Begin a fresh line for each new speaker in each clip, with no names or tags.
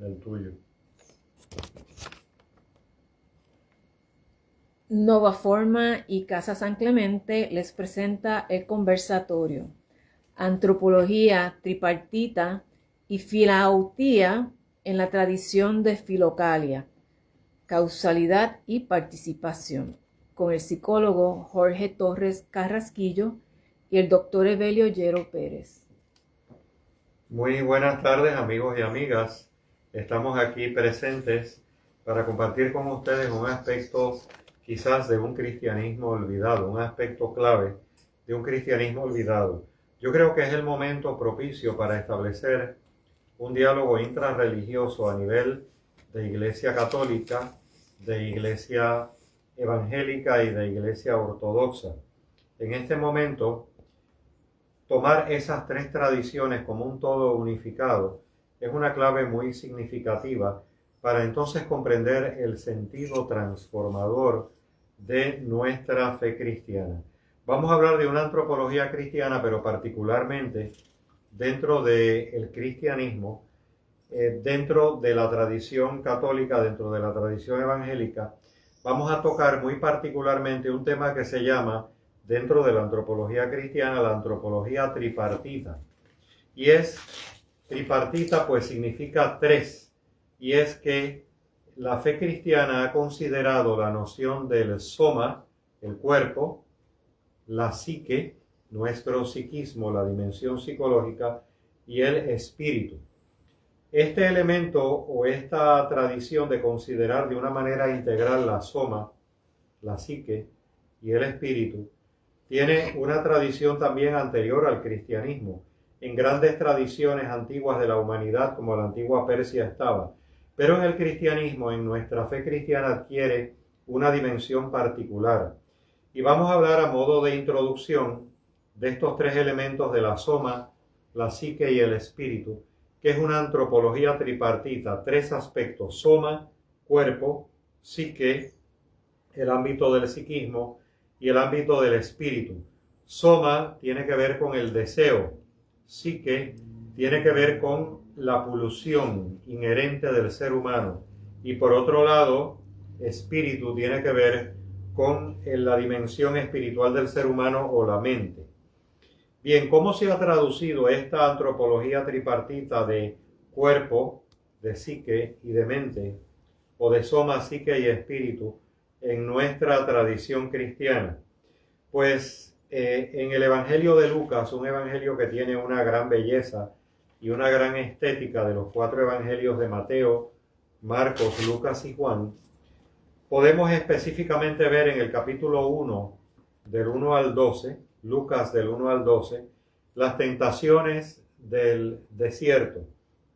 el tuyo.
Nova Forma y Casa San Clemente les presenta el conversatorio Antropología tripartita y Filautía en la tradición de Filocalia, Causalidad y Participación, con el psicólogo Jorge Torres Carrasquillo y el doctor Evelio Llero Pérez.
Muy buenas tardes, amigos y amigas. Estamos aquí presentes para compartir con ustedes un aspecto quizás de un cristianismo olvidado, un aspecto clave de un cristianismo olvidado. Yo creo que es el momento propicio para establecer un diálogo intrarreligioso a nivel de Iglesia Católica, de Iglesia Evangélica y de Iglesia Ortodoxa. En este momento, tomar esas tres tradiciones como un todo unificado es una clave muy significativa para entonces comprender el sentido transformador de nuestra fe cristiana. Vamos a hablar de una antropología cristiana, pero particularmente dentro del cristianismo, dentro de la tradición católica, dentro de la tradición evangélica. Vamos a tocar muy particularmente un tema que se llama, dentro de la antropología cristiana, la antropología tripartita. Y es tripartita, pues significa tres, y es que la fe cristiana ha considerado la noción del soma, el cuerpo, la psique, nuestro psiquismo, la dimensión psicológica, y el espíritu. Este elemento o esta tradición de considerar de una manera integral la soma, la psique y el espíritu, tiene una tradición también anterior al cristianismo. En grandes tradiciones antiguas de la humanidad, como la antigua Persia estaba. Pero en el cristianismo, en nuestra fe cristiana, adquiere una dimensión particular. Y vamos a hablar a modo de introducción de estos tres elementos de la soma, la psique y el espíritu, que es una antropología tripartita, tres aspectos: soma, cuerpo, psique, el ámbito del psiquismo, y el ámbito del espíritu. Soma tiene que ver con el deseo, psique tiene que ver con la pulsión inherente del ser humano, y por otro lado, espíritu tiene que ver con la dimensión espiritual del ser humano o la mente. Bien, ¿cómo se ha traducido esta antropología tripartita de cuerpo, de psique y de mente, o de soma, psique y espíritu, en nuestra tradición cristiana? Pues en el Evangelio de Lucas, un evangelio que tiene una gran belleza y una gran estética de los cuatro evangelios de Mateo, Marcos, Lucas y Juan, podemos específicamente ver en el capítulo 1, del 1 al 12, Lucas del 1 al 12, las tentaciones del desierto.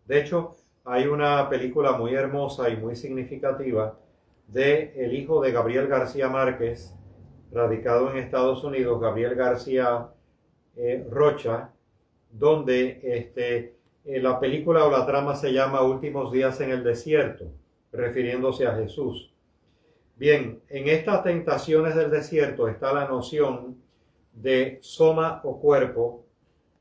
De hecho, hay una película muy hermosa y muy significativa de el hijo de Gabriel García Márquez, radicado en Estados Unidos, Gabriel García Rocha, donde la película o la trama se llama Últimos días en el desierto, refiriéndose a Jesús. Bien, en estas tentaciones del desierto está la noción de soma o cuerpo,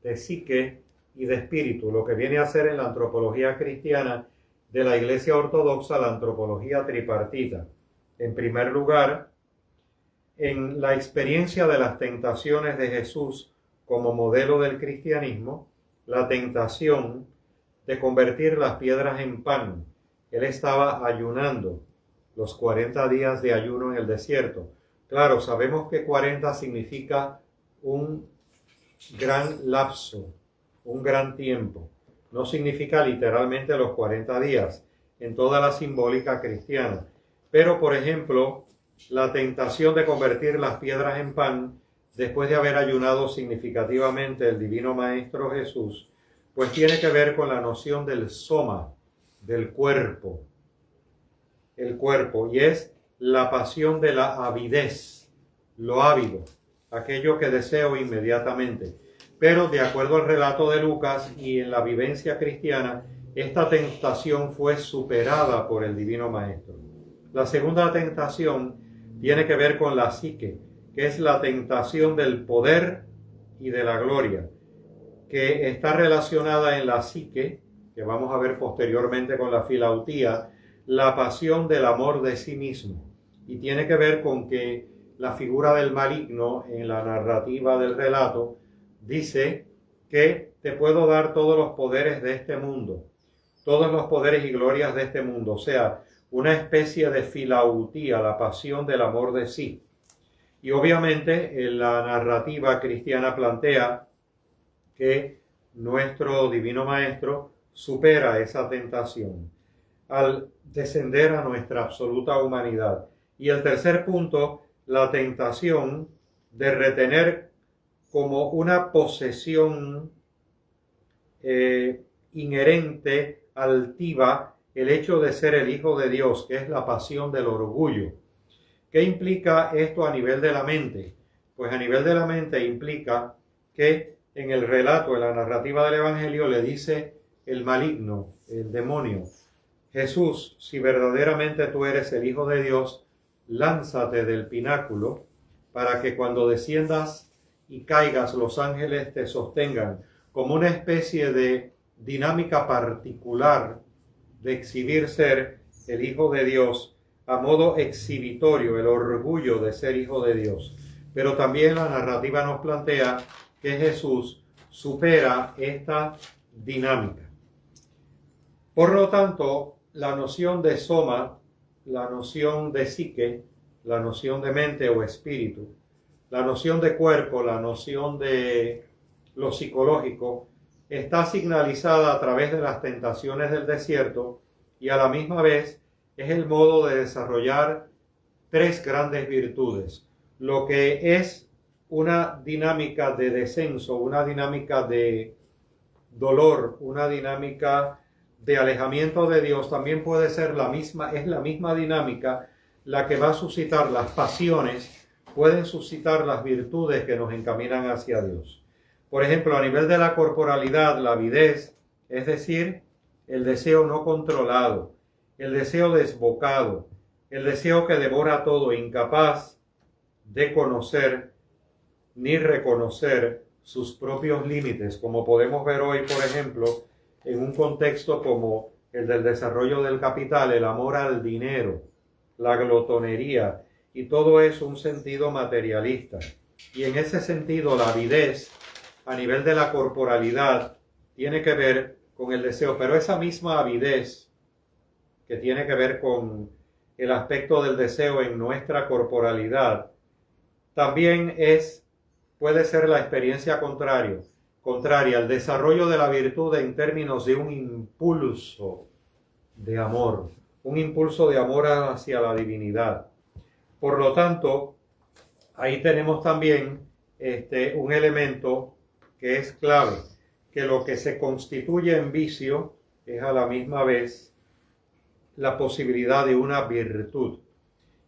de psique y de espíritu, lo que viene a ser en la antropología cristiana de la Iglesia Ortodoxa la antropología tripartita. En primer lugar, en la experiencia de las tentaciones de Jesús como modelo del cristianismo, la tentación de convertir las piedras en pan. Él estaba ayunando los 40 días de ayuno en el desierto. Claro, sabemos que 40 significa un gran lapso, un gran tiempo. No significa literalmente los 40 días en toda la simbólica cristiana. Pero, por ejemplo, la tentación de convertir las piedras en pan, después de haber ayunado significativamente el Divino Maestro Jesús, pues tiene que ver con la noción del soma, del cuerpo. El cuerpo, y es la pasión de la avidez, lo ávido, aquello que deseo inmediatamente. Pero de acuerdo al relato de Lucas y en la vivencia cristiana, esta tentación fue superada por el Divino Maestro. La segunda tentación tiene que ver con la psique, que es la tentación del poder y de la gloria, que está relacionada en la psique, que que vamos a ver posteriormente con la filautía, la pasión del amor de sí mismo. Y tiene que ver con que la figura del maligno en la narrativa del relato dice que te puedo dar todos los poderes de este mundo, todos los poderes y glorias de este mundo, o sea, una especie de filautía, la pasión del amor de sí. Y obviamente en la narrativa cristiana plantea que nuestro divino maestro supera esa tentación al descender a nuestra absoluta humanidad. Y el tercer punto, la tentación de retener como una posesión inherente, altiva, el hecho de ser el Hijo de Dios, que es la pasión del orgullo. ¿Qué implica esto a nivel de la mente? Pues a nivel de la mente implica que en el relato, en la narrativa del Evangelio, le dice el maligno, el demonio: Jesús, si verdaderamente tú eres el Hijo de Dios, lánzate del pináculo para que cuando desciendas y caigas, los ángeles te sostengan, como una especie de dinámica particular de exhibir ser el Hijo de Dios a modo exhibitorio, el orgullo de ser Hijo de Dios. Pero también la narrativa nos plantea que Jesús supera esta dinámica. Por lo tanto, la noción de soma, la noción de psique, la noción de mente o espíritu, la noción de cuerpo, la noción de lo psicológico, está signalizada a través de las tentaciones del desierto y a la misma vez es el modo de desarrollar tres grandes virtudes. Lo que es una dinámica de descenso, una dinámica de dolor, una dinámica de alejamiento de Dios, también puede ser es la misma dinámica la que va a suscitar las pasiones, pueden suscitar las virtudes que nos encaminan hacia Dios. Por ejemplo, a nivel de la corporalidad, la avidez, es decir, el deseo no controlado, el deseo desbocado, el deseo que devora todo, incapaz de conocer ni reconocer sus propios límites, como podemos ver hoy, por ejemplo, en un contexto como el del desarrollo del capital, el amor al dinero, la glotonería, y todo es un sentido materialista. Y en ese sentido, la avidez, a nivel de la corporalidad, tiene que ver con el deseo, pero esa misma avidez que tiene que ver con el aspecto del deseo en nuestra corporalidad, también puede ser la experiencia contraria al desarrollo de la virtud en términos de un impulso de amor hacia la divinidad. Por lo tanto, ahí tenemos también un elemento que es clave, que lo que se constituye en vicio es a la misma vez la posibilidad de una virtud.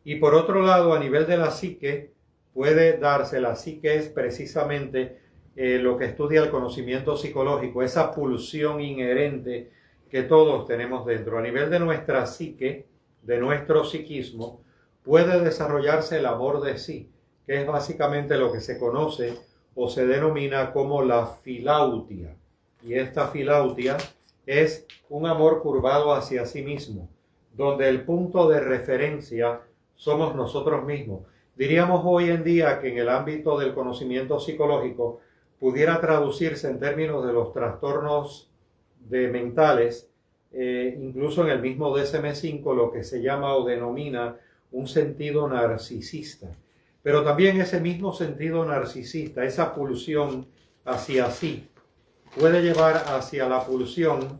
Y por otro lado, a nivel de la psique, puede darse, la psique es precisamente lo que estudia el conocimiento psicológico, esa pulsión inherente que todos tenemos dentro. A nivel de nuestra psique, de nuestro psiquismo, puede desarrollarse el amor de sí, que es básicamente lo que se conoce o se denomina como la filautia. Y esta filautia es un amor curvado hacia sí mismo, donde el punto de referencia somos nosotros mismos. Diríamos hoy en día que en el ámbito del conocimiento psicológico pudiera traducirse en términos de los trastornos mentales, incluso en el mismo DSM-5, lo que se llama o denomina un sentido narcisista. Pero también ese mismo sentido narcisista, esa pulsión hacia sí, puede llevar hacia la pulsión,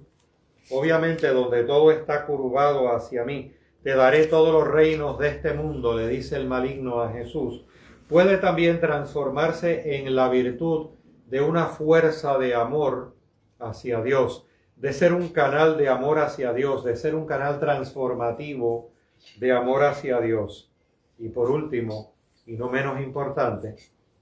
obviamente donde todo está curvado hacia mí. Te daré todos los reinos de este mundo, le dice el maligno a Jesús. Puede también transformarse en la virtud de una fuerza de amor hacia Dios, de ser un canal de amor hacia Dios, de ser un canal transformativo de amor hacia Dios. Y por último, y no menos importante,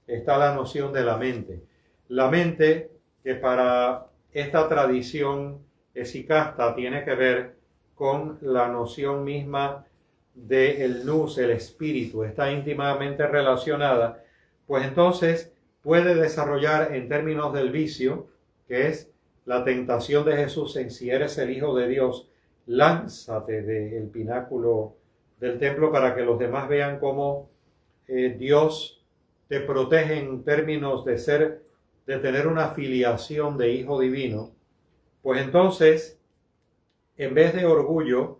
está la noción de la mente. La mente, que para esta tradición esicasta tiene que ver con la noción misma del nous, el espíritu, está íntimamente relacionada, pues entonces puede desarrollar en términos del vicio, que es la tentación de Jesús en si eres el Hijo de Dios, lánzate del pináculo del templo para que los demás vean cómo Dios te protege en términos de tener una filiación de Hijo Divino, pues entonces, en vez de orgullo,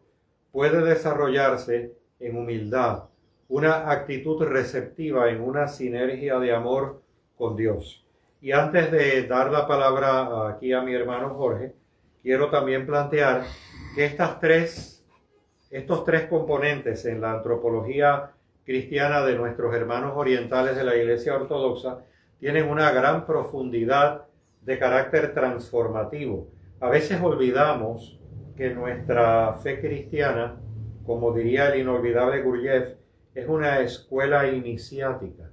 puede desarrollarse en humildad, una actitud receptiva en una sinergia de amor con Dios. Y antes de dar la palabra aquí a mi hermano Jorge, quiero también plantear que estos tres componentes en la antropología cristiana de nuestros hermanos orientales de la Iglesia Ortodoxa tienen una gran profundidad de carácter transformativo. A veces olvidamos que nuestra fe cristiana, como diría el inolvidable Gurdjieff, es una escuela iniciática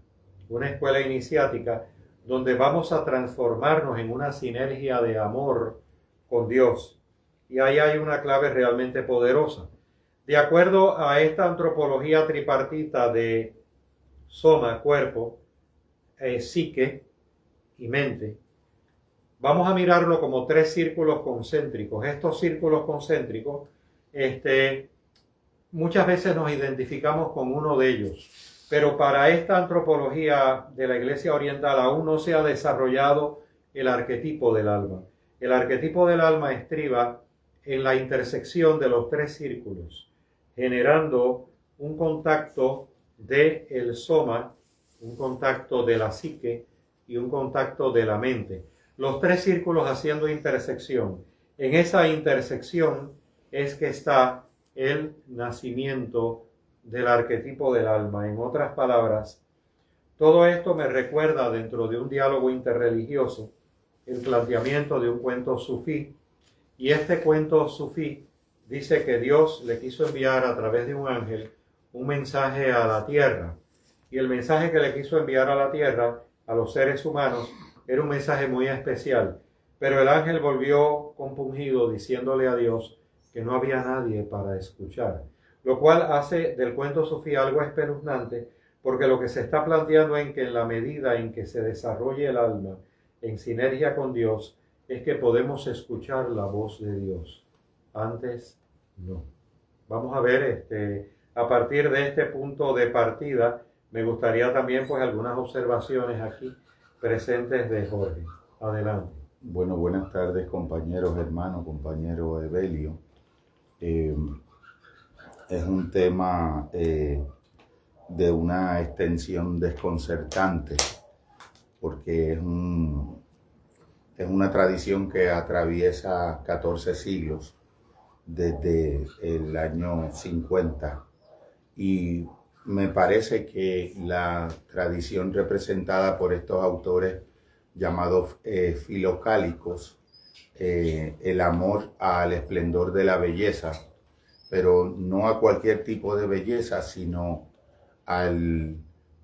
donde vamos a transformarnos en una sinergia de amor con Dios. Y ahí hay una clave realmente poderosa. De acuerdo a esta antropología tripartita de soma, cuerpo, psique y mente, vamos a mirarlo como tres círculos concéntricos. Estos círculos concéntricos, muchas veces nos identificamos con uno de ellos, pero para esta antropología de la Iglesia Oriental aún no se ha desarrollado el arquetipo del alma. El arquetipo del alma estriba en la intersección de los tres círculos, generando un contacto del soma, un contacto de la psique y un contacto de la mente. Los tres círculos haciendo intersección. En esa intersección es que está el nacimiento del arquetipo del alma. En otras palabras, todo esto me recuerda, dentro de un diálogo interreligioso, el planteamiento de un cuento sufí. Y este cuento sufí dice que Dios le quiso enviar a través de un ángel un mensaje a la tierra. Y el mensaje que le quiso enviar a la tierra, a los seres humanos, era un mensaje muy especial. Pero el ángel volvió compungido diciéndole a Dios que no había nadie para escuchar. Lo cual hace del cuento sufí algo espeluznante, porque lo que se está planteando es que en la medida en que se desarrolle el alma en sinergia con Dios, es que podemos escuchar la voz de Dios. Antes, no. Vamos a ver, a partir de este punto de partida, me gustaría también, pues, algunas observaciones aquí presentes de Jorge. Adelante.
Bueno, buenas tardes, compañeros, hermanos, compañero Evelio. Es un tema de una extensión desconcertante, porque es una tradición que atraviesa 14 siglos, desde el año 50, y me parece que la tradición representada por estos autores llamados filocálicos, el amor al esplendor de la belleza, pero no a cualquier tipo de belleza, sino al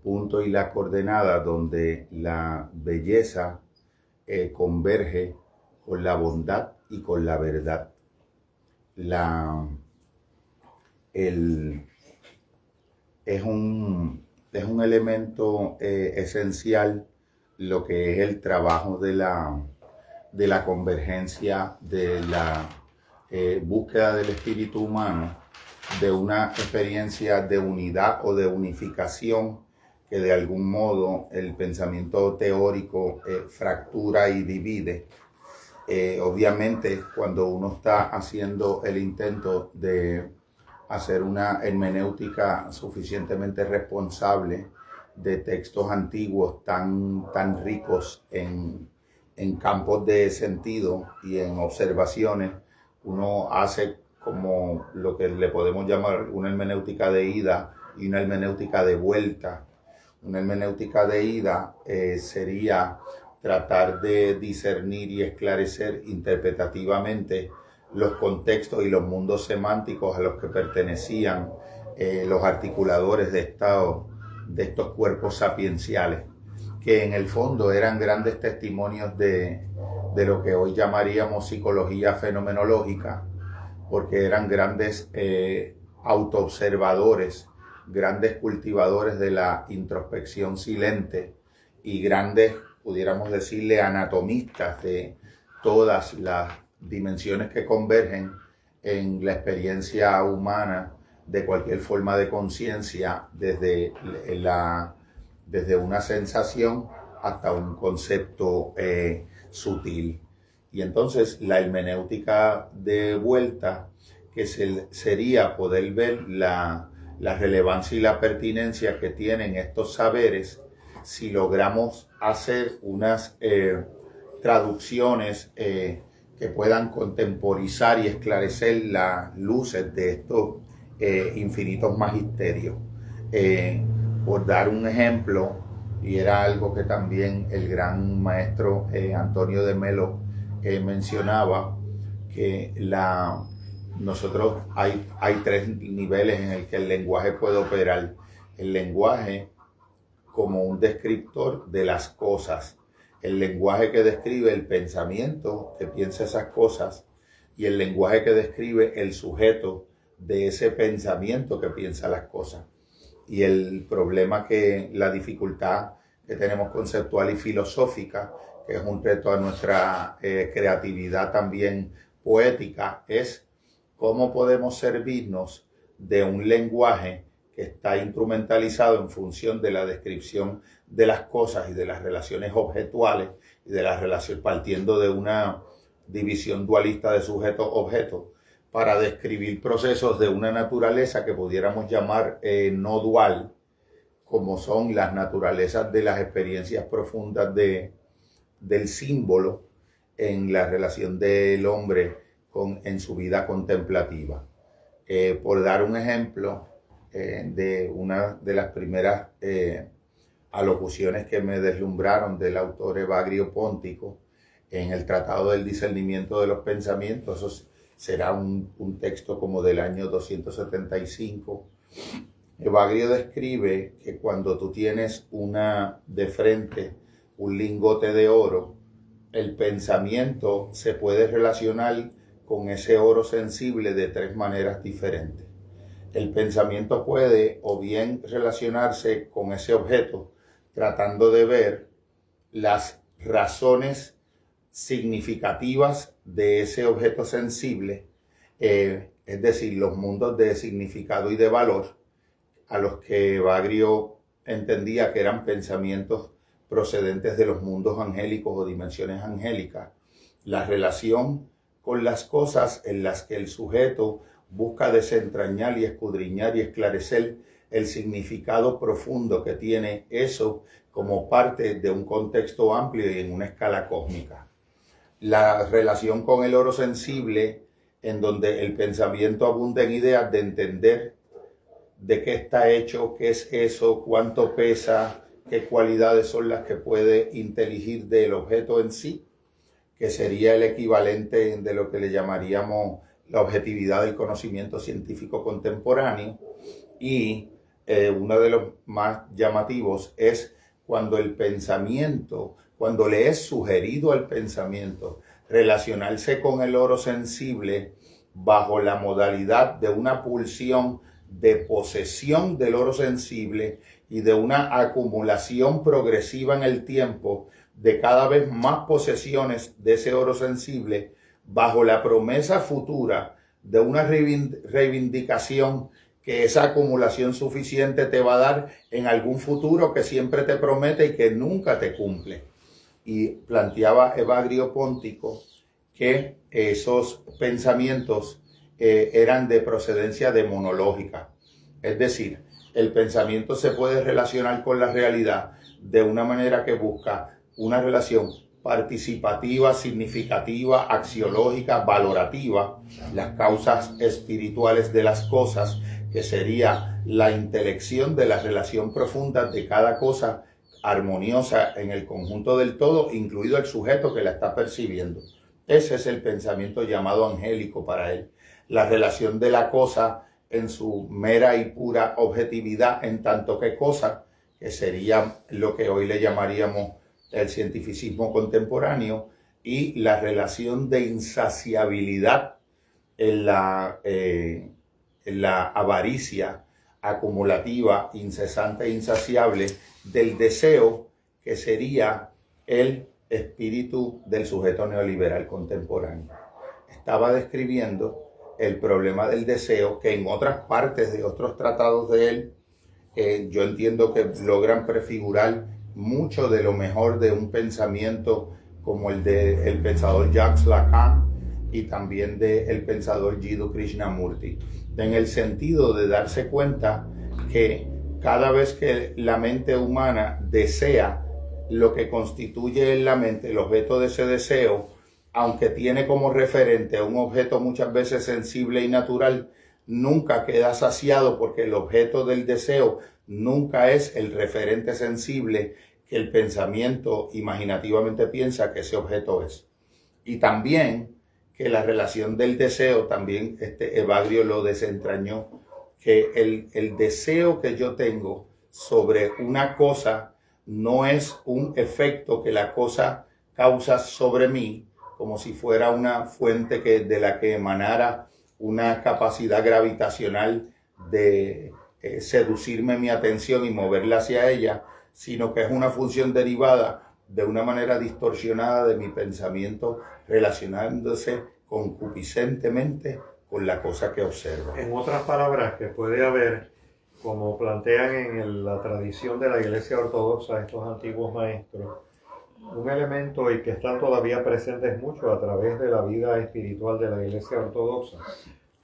punto y la coordenada donde la belleza converge con la bondad y con la verdad. Es un elemento esencial lo que es el trabajo de la convergencia, de la búsqueda del espíritu humano, de una experiencia de unidad o de unificación que de algún modo el pensamiento teórico fractura y divide. Obviamente, cuando uno está haciendo el intento de hacer una hermenéutica suficientemente responsable de textos antiguos tan ricos en campos de sentido y en observaciones, uno hace como lo que le podemos llamar una hermenéutica de ida y una hermenéutica de vuelta. Una hermenéutica de ida sería tratar de discernir y esclarecer interpretativamente los contextos y los mundos semánticos a los que pertenecían los articuladores de estos cuerpos sapienciales, que en el fondo eran grandes testimonios de lo que hoy llamaríamos psicología fenomenológica, porque eran grandes autoobservadores, grandes cultivadores de la introspección silente y grandes, pudiéramos decirle, anatomistas de todas las dimensiones que convergen en la experiencia humana de cualquier forma de conciencia, desde una sensación hasta un concepto sutil. Y entonces la hermenéutica de vuelta, que sería poder ver la relevancia y la pertinencia que tienen estos saberes si logramos hacer unas traducciones que puedan contemporizar y esclarecer las luces de estos infinitos magisterios. Por dar un ejemplo, y era algo que también el gran maestro Antonio de Melo mencionaba, que nosotros hay tres niveles en el que el lenguaje puede operar. El lenguaje como un descriptor de las cosas, el lenguaje que describe el pensamiento que piensa esas cosas, y el lenguaje que describe el sujeto de ese pensamiento que piensa las cosas. Y el problema la dificultad que tenemos conceptual y filosófica, que es un reto a nuestra creatividad también poética, es cómo podemos servirnos de un lenguaje que está instrumentalizado en función de la descripción de las cosas y de las relaciones objetuales y de las relaciones, partiendo de una división dualista de sujeto-objeto, para describir procesos de una naturaleza que pudiéramos llamar no dual, como son las naturalezas de las experiencias profundas del símbolo en la relación del hombre en su vida contemplativa. Por dar un ejemplo de una de las primeras alocuciones que me deslumbraron del autor Evagrio Póntico en el Tratado del Discernimiento de los Pensamientos, eso será un texto como del año 275. Evagrio describe que cuando tú tienes de frente un lingote de oro, el pensamiento se puede relacionar con ese oro sensible de tres maneras diferentes. El pensamiento puede o bien relacionarse con ese objeto tratando de ver las razones significativas de ese objeto sensible, es decir, los mundos de significado y de valor, a los que Evagrio entendía que eran pensamientos procedentes de los mundos angélicos o dimensiones angélicas, la relación con las cosas en las que el sujeto busca desentrañar y escudriñar y esclarecer el significado profundo que tiene eso como parte de un contexto amplio y en una escala cósmica. La relación con el oro sensible, en donde el pensamiento abunda en ideas de entender de qué está hecho, qué es eso, cuánto pesa, qué cualidades son las que puede inteligir del objeto en sí, que sería el equivalente de lo que le llamaríamos la objetividad del conocimiento científico contemporáneo. Y uno de los más llamativos es cuando el pensamiento, cuando le es sugerido al pensamiento relacionarse con el oro sensible bajo la modalidad de una pulsión de posesión del oro sensible y de una acumulación progresiva en el tiempo de cada vez más posesiones de ese oro sensible, bajo la promesa futura de una reivindicación que esa acumulación suficiente te va a dar en algún futuro que siempre te promete y que nunca te cumple. Y planteaba Evagrio Póntico que esos pensamientos eran de procedencia demonológica. Es decir, el pensamiento se puede relacionar con la realidad de una manera que busca una relación participativa, significativa, axiológica, valorativa, las causas espirituales de las cosas, que sería la intelección de la relación profunda de cada cosa armoniosa en el conjunto del todo, incluido el sujeto que la está percibiendo. Ese es el pensamiento llamado angélico para él. La relación de la cosa en su mera y pura objetividad en tanto que cosa, que sería lo que hoy le llamaríamos el cientificismo contemporáneo, y la relación de insaciabilidad en la avaricia acumulativa, incesante e insaciable del deseo, que sería el espíritu del sujeto neoliberal contemporáneo. Estaba describiendo el problema del deseo, que en otras partes de otros tratados de él, yo entiendo que logran prefigurar mucho de lo mejor de un pensamiento como el del pensador Jacques Lacan y también del pensador Jiddu Krishnamurti, en el sentido de darse cuenta que cada vez que la mente humana desea lo que constituye en la mente el objeto de ese deseo, aunque tiene como referente un objeto muchas veces sensible y natural, nunca queda saciado porque el objeto del deseo nunca es el referente sensible que el pensamiento imaginativamente piensa que ese objeto es. Y también que la relación del deseo, también Evagrio lo desentrañó, que el deseo que yo tengo sobre una cosa no es un efecto que la cosa causa sobre mí, como si fuera una fuente de la que emanara una capacidad gravitacional de seducirme mi atención y moverla hacia ella, sino que es una función derivada de una manera distorsionada de mi pensamiento relacionándose concupiscentemente con la cosa que observo.
En otras palabras, que puede haber, como plantean en la tradición de la Iglesia Ortodoxa estos antiguos maestros, un elemento y que están todavía presentes mucho a través de la vida espiritual de la Iglesia Ortodoxa.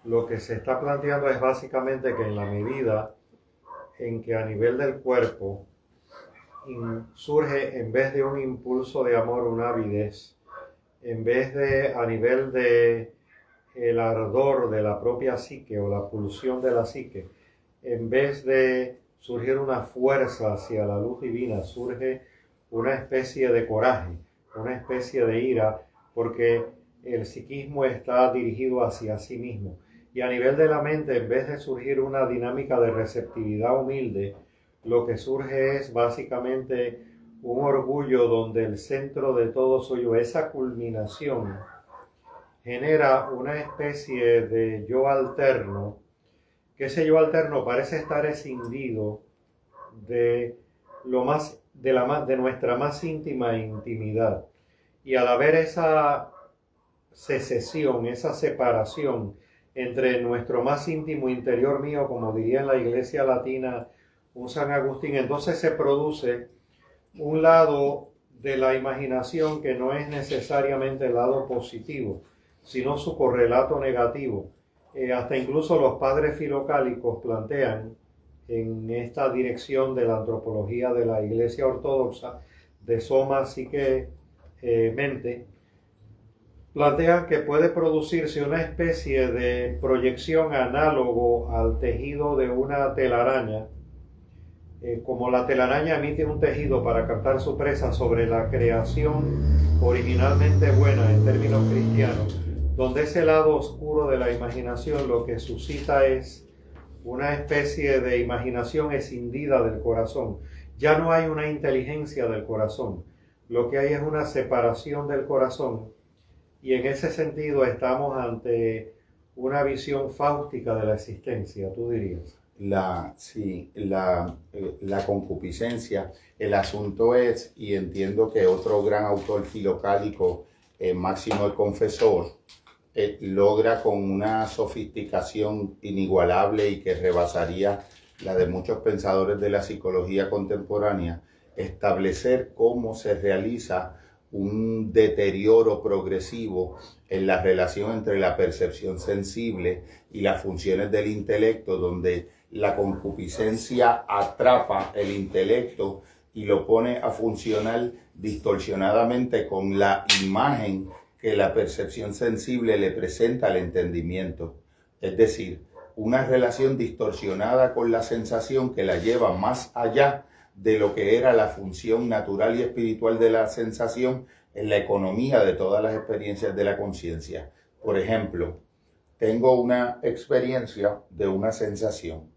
Lo que se está planteando es básicamente que en la medida en que a nivel del cuerpo surge, en vez de un impulso de amor, una avidez, en vez de a nivel de el ardor de la propia psique o la pulsión de la psique, en vez de surgir una fuerza hacia la luz divina, surge una especie de coraje, una especie de ira, porque el psiquismo está dirigido hacia sí mismo. Y a nivel de la mente, en vez de surgir una dinámica de receptividad humilde, lo que surge es básicamente un orgullo donde el centro de todo soy yo. Esa culminación genera una especie de yo alterno, que ese yo alterno parece estar escindido de nuestra más íntima intimidad. Y al haber esa secesión, esa separación entre nuestro más íntimo interior mío, como diría en la Iglesia Latina un San Agustín, entonces se produce un lado de la imaginación que no es necesariamente el lado positivo, sino su correlato negativo. Hasta incluso los padres filocálicos plantean en esta dirección de la antropología de la Iglesia Ortodoxa, de soma, psique, mente, plantean que puede producirse una especie de proyección análogo al tejido de una telaraña, como la telaraña emite un tejido para captar su presa sobre la creación originalmente buena en términos cristianos, donde ese lado oscuro de la imaginación lo que suscita es una especie de imaginación escindida del corazón. Ya no hay una inteligencia del corazón, lo que hay es una separación del corazón, y en ese sentido estamos ante una visión fáustica de la existencia, tú dirías.
La concupiscencia, el asunto es, y entiendo que otro gran autor filocálico, Máximo el Confesor, logra con una sofisticación inigualable y que rebasaría la de muchos pensadores de la psicología contemporánea, establecer cómo se realiza un deterioro progresivo en la relación entre la percepción sensible y las funciones del intelecto, donde la concupiscencia atrapa el intelecto y lo pone a funcionar distorsionadamente con la imagen que la percepción sensible le presenta al entendimiento. Es decir, una relación distorsionada con la sensación que la lleva más allá de lo que era la función natural y espiritual de la sensación en la economía de todas las experiencias de la conciencia. Por ejemplo, tengo una experiencia de una sensación,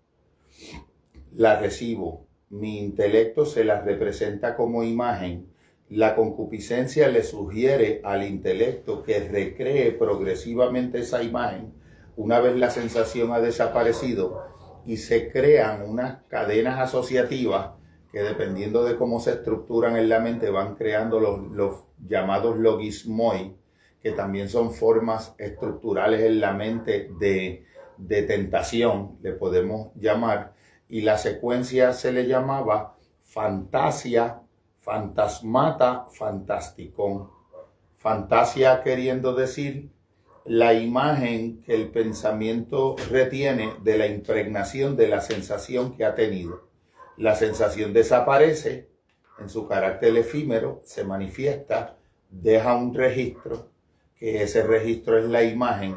la recibo, mi intelecto se la representa como imagen, la concupiscencia le sugiere al intelecto que recree progresivamente esa imagen una vez la sensación ha desaparecido y se crean unas cadenas asociativas que dependiendo de cómo se estructuran en la mente van creando los llamados logismoi, que también son formas estructurales en la mente de tentación, le podemos llamar, y la secuencia se le llamaba fantasia, fantasmata, fantasticón. Fantasia queriendo decir la imagen que el pensamiento retiene de la impregnación de la sensación que ha tenido. La sensación desaparece en su carácter efímero, se manifiesta, deja un registro, que ese registro es la imagen,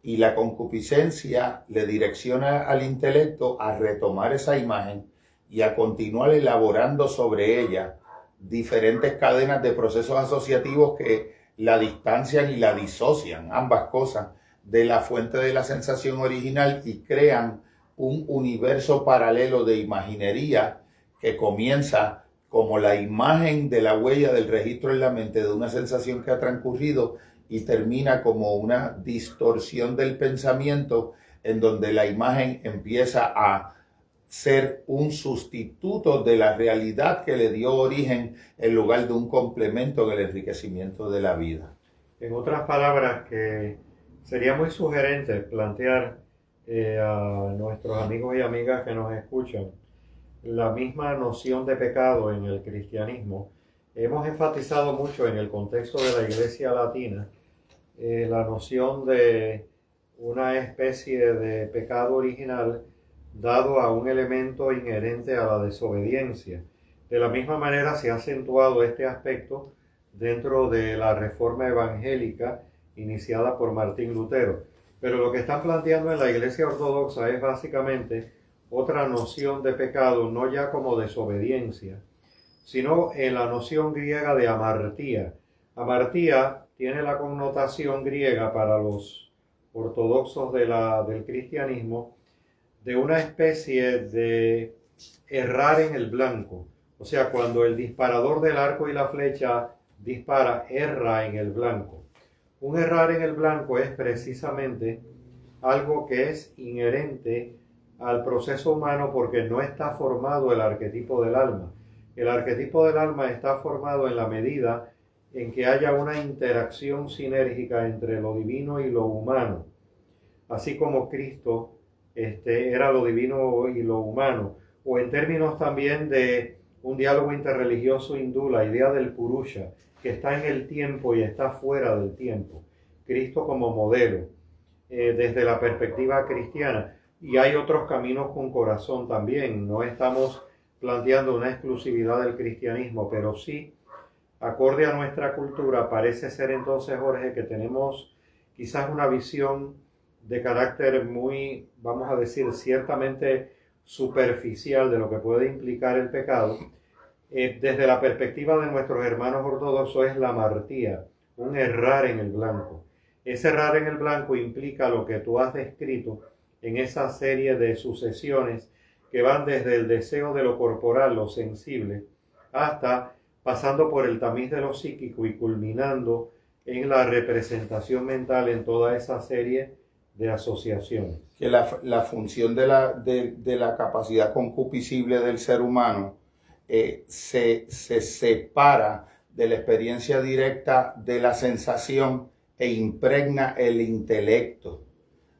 y la concupiscencia le direcciona al intelecto a retomar esa imagen y a continuar elaborando sobre ella diferentes cadenas de procesos asociativos que la distancian y la disocian, ambas cosas, de la fuente de la sensación original y crean un universo paralelo de imaginería que comienza como la imagen de la huella del registro en la mente de una sensación que ha transcurrido y termina como una distorsión del pensamiento en donde la imagen empieza a ser un sustituto de la realidad que le dio origen en lugar de un complemento en el enriquecimiento de la vida.
En otras palabras, que sería muy sugerente plantear a nuestros amigos y amigas que nos escuchan la misma noción de pecado en el cristianismo. Hemos enfatizado mucho en el contexto de la Iglesia Latina la noción de una especie de pecado original dado a un elemento inherente a la desobediencia. De la misma manera se ha acentuado este aspecto dentro de la reforma evangélica iniciada por Martín Lutero. Pero lo que están planteando en la Iglesia Ortodoxa es básicamente otra noción de pecado, no ya como desobediencia, sino en la noción griega de amartía. Amartía tiene la connotación griega para los ortodoxos del cristianismo de una especie de errar en el blanco. O sea, cuando el disparador del arco y la flecha dispara, erra en el blanco. Un errar en el blanco es precisamente algo que es inherente al proceso humano porque no está formado el arquetipo del alma. El arquetipo del alma está formado en la medida en que haya una interacción sinérgica entre lo divino y lo humano. Así como Cristo era lo divino y lo humano, o en términos también de un diálogo interreligioso hindú, la idea del Purusha, que está en el tiempo y está fuera del tiempo. Cristo como modelo, desde la perspectiva cristiana. Y hay otros caminos con corazón también. No estamos planteando una exclusividad del cristianismo, pero sí, acorde a nuestra cultura, parece ser entonces, Jorge, que tenemos quizás una visión de carácter muy, vamos a decir, ciertamente superficial de lo que puede implicar el pecado. Desde la perspectiva de nuestros hermanos ortodoxos es la amartía, un errar en el blanco. Ese errar en el blanco implica lo que tú has descrito en esa serie de sucesiones que van desde el deseo de lo corporal, lo sensible, hasta pasando por el tamiz de lo psíquico y culminando en la representación mental en toda esa serie de asociaciones.
Que la función de la capacidad concupiscible del ser humano se separa de la experiencia directa de la sensación e impregna el intelecto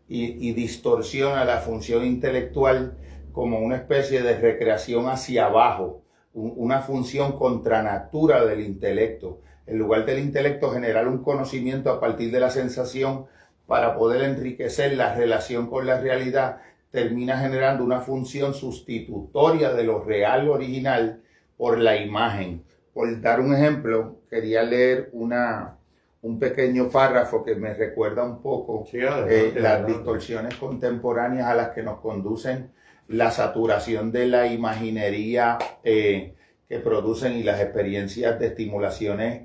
y distorsiona la función intelectual como una especie de recreación hacia abajo, una función contra natura del intelecto. En lugar del intelecto generar un conocimiento a partir de la sensación para poder enriquecer la relación con la realidad, termina generando una función sustitutoria de lo real original por la imagen. Por dar un ejemplo, quería leer un pequeño párrafo que me recuerda un poco las distorsiones contemporáneas a las que nos conducen la saturación de la imaginería que producen y las experiencias de estimulaciones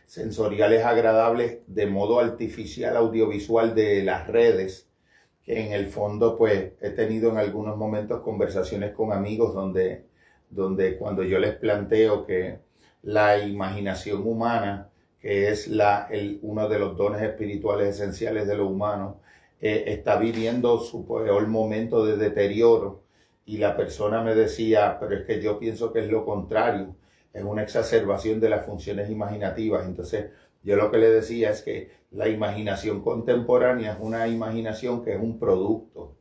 sensoriales agradables de modo artificial audiovisual de las redes, que en el fondo pues he tenido en algunos momentos conversaciones con amigos donde cuando yo les planteo que la imaginación humana, que es uno de los dones espirituales esenciales de lo humano, está viviendo su peor momento de deterioro y la persona me decía, pero es que yo pienso que es lo contrario, es una exacerbación de las funciones imaginativas. Entonces yo lo que le decía es que la imaginación contemporánea es una imaginación que es un producto,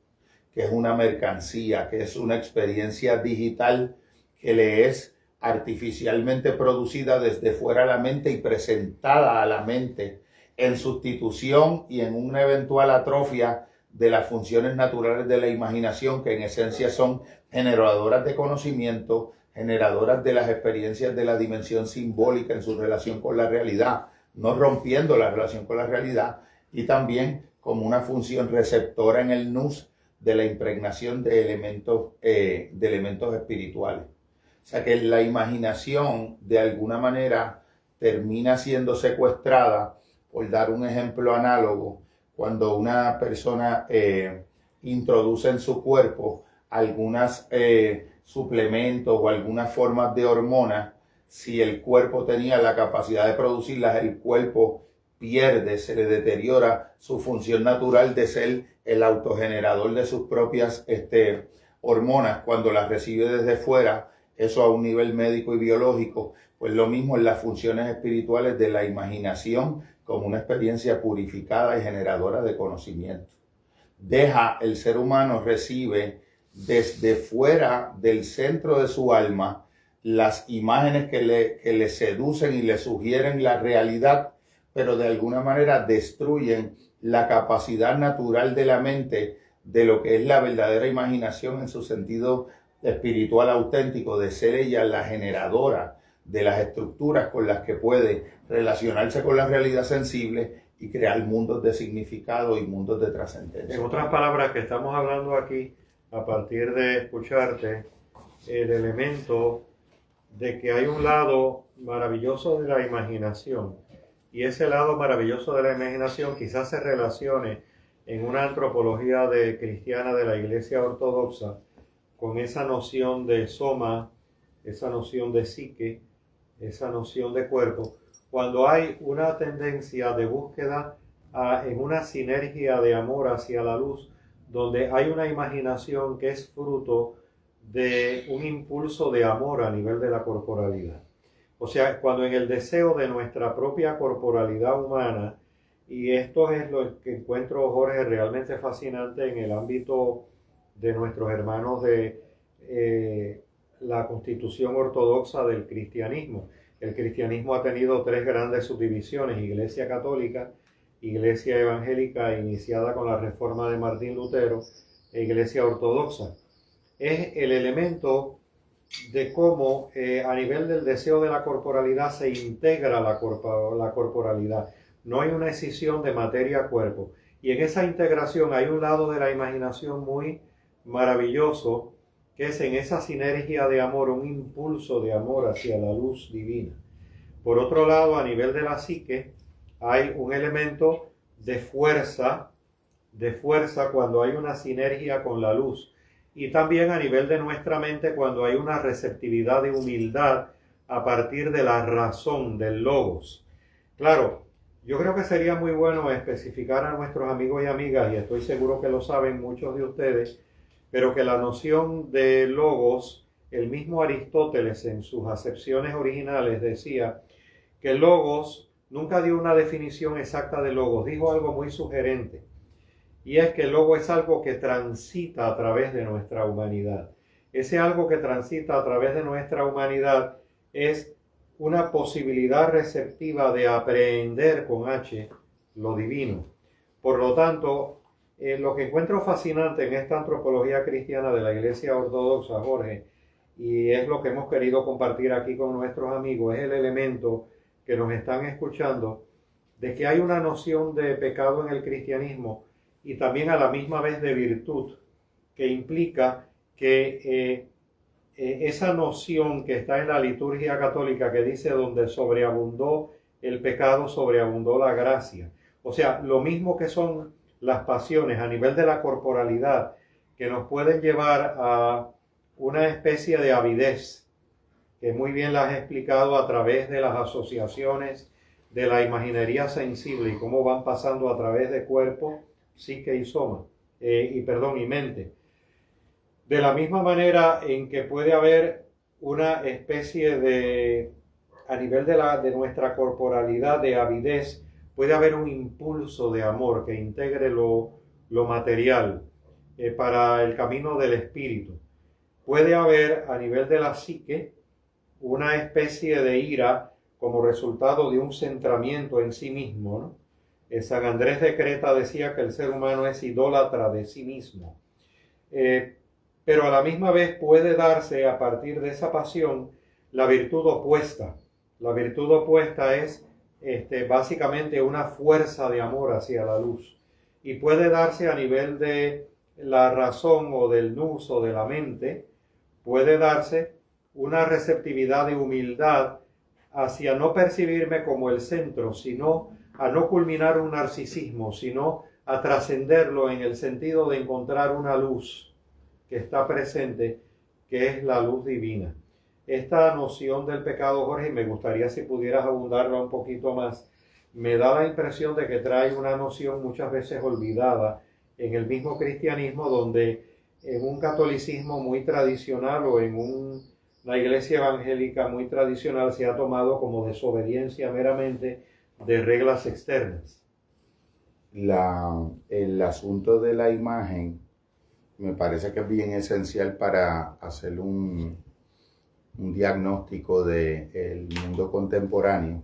que es una mercancía, que es una experiencia digital que le es artificialmente producida desde fuera a la mente y presentada a la mente en sustitución y en una eventual atrofia de las funciones naturales de la imaginación, que en esencia son generadoras de conocimiento, generadoras de las experiencias de la dimensión simbólica en su relación con la realidad, no rompiendo la relación con la realidad, y también como una función receptora en el nous de la impregnación de elementos espirituales. O sea que la imaginación de alguna manera termina siendo secuestrada, por dar un ejemplo análogo, cuando una persona introduce en su cuerpo algunos suplementos o algunas formas de hormonas. Si el cuerpo tenía la capacidad de producirlas, el cuerpo pierde, se le deteriora su función natural de ser el autogenerador de sus propias hormonas cuando las recibe desde fuera, eso a un nivel médico y biológico. Pues lo mismo en las funciones espirituales de la imaginación como una experiencia purificada y generadora de conocimiento. El ser humano recibe desde fuera del centro de su alma las imágenes que le seducen y le sugieren la realidad, pero de alguna manera destruyen la capacidad natural de la mente de lo que es la verdadera imaginación en su sentido espiritual auténtico, de ser ella la generadora de las estructuras con las que puede relacionarse con la realidad sensible y crear mundos de significado y mundos de trascendencia.
En otras palabras, que estamos hablando aquí, a partir de escucharte, el elemento de que hay un lado maravilloso de la imaginación, y ese lado maravilloso de la imaginación quizás se relacione en una antropología cristiana de la Iglesia Ortodoxa con esa noción de soma, esa noción de psique, esa noción de cuerpo, cuando hay una tendencia de búsqueda en una sinergia de amor hacia la luz, donde hay una imaginación que es fruto de un impulso de amor a nivel de la corporalidad. O sea, cuando en el deseo de nuestra propia corporalidad humana, y esto es lo que encuentro, Jorge, realmente fascinante en el ámbito de nuestros hermanos de la constitución ortodoxa del cristianismo. El cristianismo ha tenido tres grandes subdivisiones: Iglesia Católica, Iglesia Evangélica iniciada con la reforma de Martín Lutero, e Iglesia Ortodoxa. Es el elemento de cómo a nivel del deseo de la corporalidad se integra la corporalidad. No hay una escisión de materia-cuerpo. Y en esa integración hay un lado de la imaginación muy maravilloso, que es en esa sinergia de amor, un impulso de amor hacia la luz divina. Por otro lado, a nivel de la psique, hay un elemento de fuerza cuando hay una sinergia con la luz. Y también a nivel de nuestra mente cuando hay una receptividad de humildad a partir de la razón, del logos. Claro, yo creo que sería muy bueno especificar a nuestros amigos y amigas, y estoy seguro que lo saben muchos de ustedes, pero que la noción de logos, el mismo Aristóteles en sus acepciones originales decía que logos nunca dio una definición exacta de logos, dijo algo muy sugerente, y es que el logo es algo que transita a través de nuestra humanidad. Ese algo que transita a través de nuestra humanidad es una posibilidad receptiva de aprehender con H lo divino. Por lo tanto, lo que encuentro fascinante en esta antropología cristiana de la Iglesia Ortodoxa, Jorge, y es lo que hemos querido compartir aquí con nuestros amigos, es el elemento que nos están escuchando, de que hay una noción de pecado en el cristianismo y también a la misma vez de virtud, que implica que esa noción que está en la liturgia católica que dice donde sobreabundó el pecado, sobreabundó la gracia. O sea, lo mismo que son las pasiones a nivel de la corporalidad, que nos pueden llevar a una especie de avidez, que muy bien las has explicado a través de las asociaciones de la imaginería sensible y cómo van pasando a través de cuerpo, psique y soma, y mente. De la misma manera en que puede haber una especie de, a nivel de nuestra corporalidad, de avidez, puede haber un impulso de amor que integre lo material para el camino del espíritu. Puede haber a nivel de la psique una especie de ira como resultado de un centramiento en sí mismo, ¿no? San Andrés de Creta decía que el ser humano es idólatra de sí mismo. Pero a la misma vez puede darse a partir de esa pasión la virtud opuesta. La virtud opuesta es básicamente una fuerza de amor hacia la luz. Y puede darse a nivel de la razón o del nous o de la mente, puede darse una receptividad de humildad hacia no percibirme como el centro, sino a no culminar un narcisismo, sino a trascenderlo en el sentido de encontrar una luz que está presente, que es la luz divina. Esta noción del pecado, Jorge, me gustaría si pudieras abundarla un poquito más, me da la impresión de que trae una noción muchas veces olvidada en el mismo cristianismo, donde en un catolicismo muy tradicional o en una iglesia evangélica muy tradicional se ha tomado como desobediencia meramente de reglas externas.
El asunto de la imagen me parece que es bien esencial para hacer un diagnóstico del mundo contemporáneo,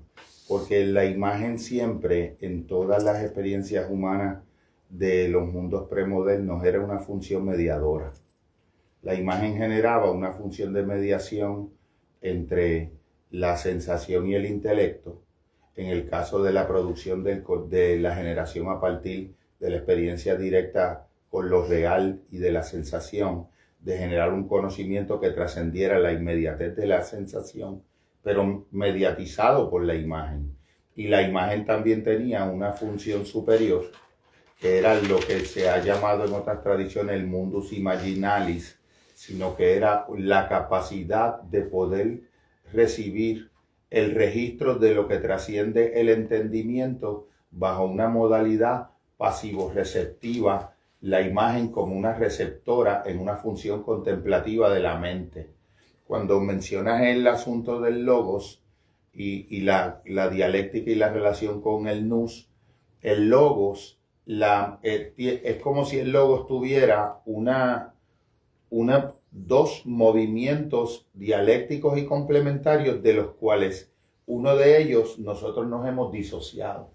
porque la imagen siempre, en todas las experiencias humanas de los mundos premodernos, era una función mediadora. La imagen generaba una función de mediación entre la sensación y el intelecto, en el caso de la producción de la generación a partir de la experiencia directa con lo real y de la sensación, de generar un conocimiento que trascendiera la inmediatez de la sensación, pero mediatizado por la imagen. Y la imagen también tenía una función superior, que era lo que se ha llamado en otras tradiciones el mundus imaginalis, sino que era la capacidad de poder recibir el registro de lo que trasciende el entendimiento bajo una modalidad pasivo-receptiva, la imagen como una receptora en una función contemplativa de la mente. Cuando mencionas el asunto del logos y la dialéctica y la relación con el nous, el logos es como si el logos tuviera dos movimientos dialécticos y complementarios, de los cuales uno de ellos nosotros nos hemos disociado.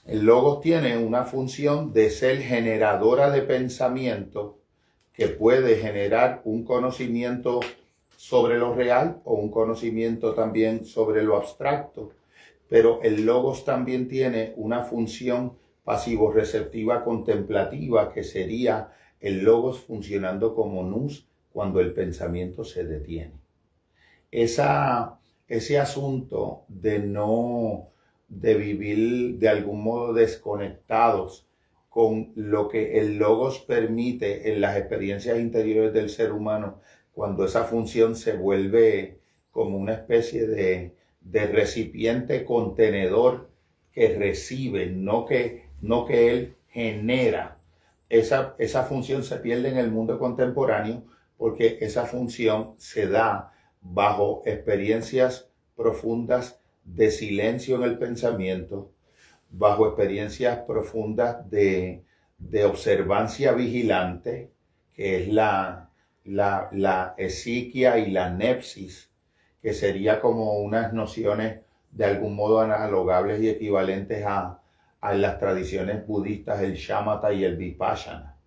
El logos tiene una función de ser generadora de pensamiento, que puede generar un conocimiento sobre lo real o un conocimiento también sobre lo abstracto, pero el logos también tiene una función pasivo-receptiva contemplativa, que sería el logos funcionando como nous cuando el pensamiento se detiene. Ese asunto de vivir de algún modo desconectados con lo que el logos permite en las experiencias interiores del ser humano, cuando esa función se vuelve como una especie de recipiente contenedor que recibe, no que él genera. Esa función se pierde en el mundo contemporáneo, porque esa función se da bajo experiencias profundas de silencio en el pensamiento, bajo experiencias profundas de observancia vigilante, que es la esiquia y la nepsis, que sería como unas nociones de algún modo analogables y equivalentes a las tradiciones budistas, el shamatha y el vipassana,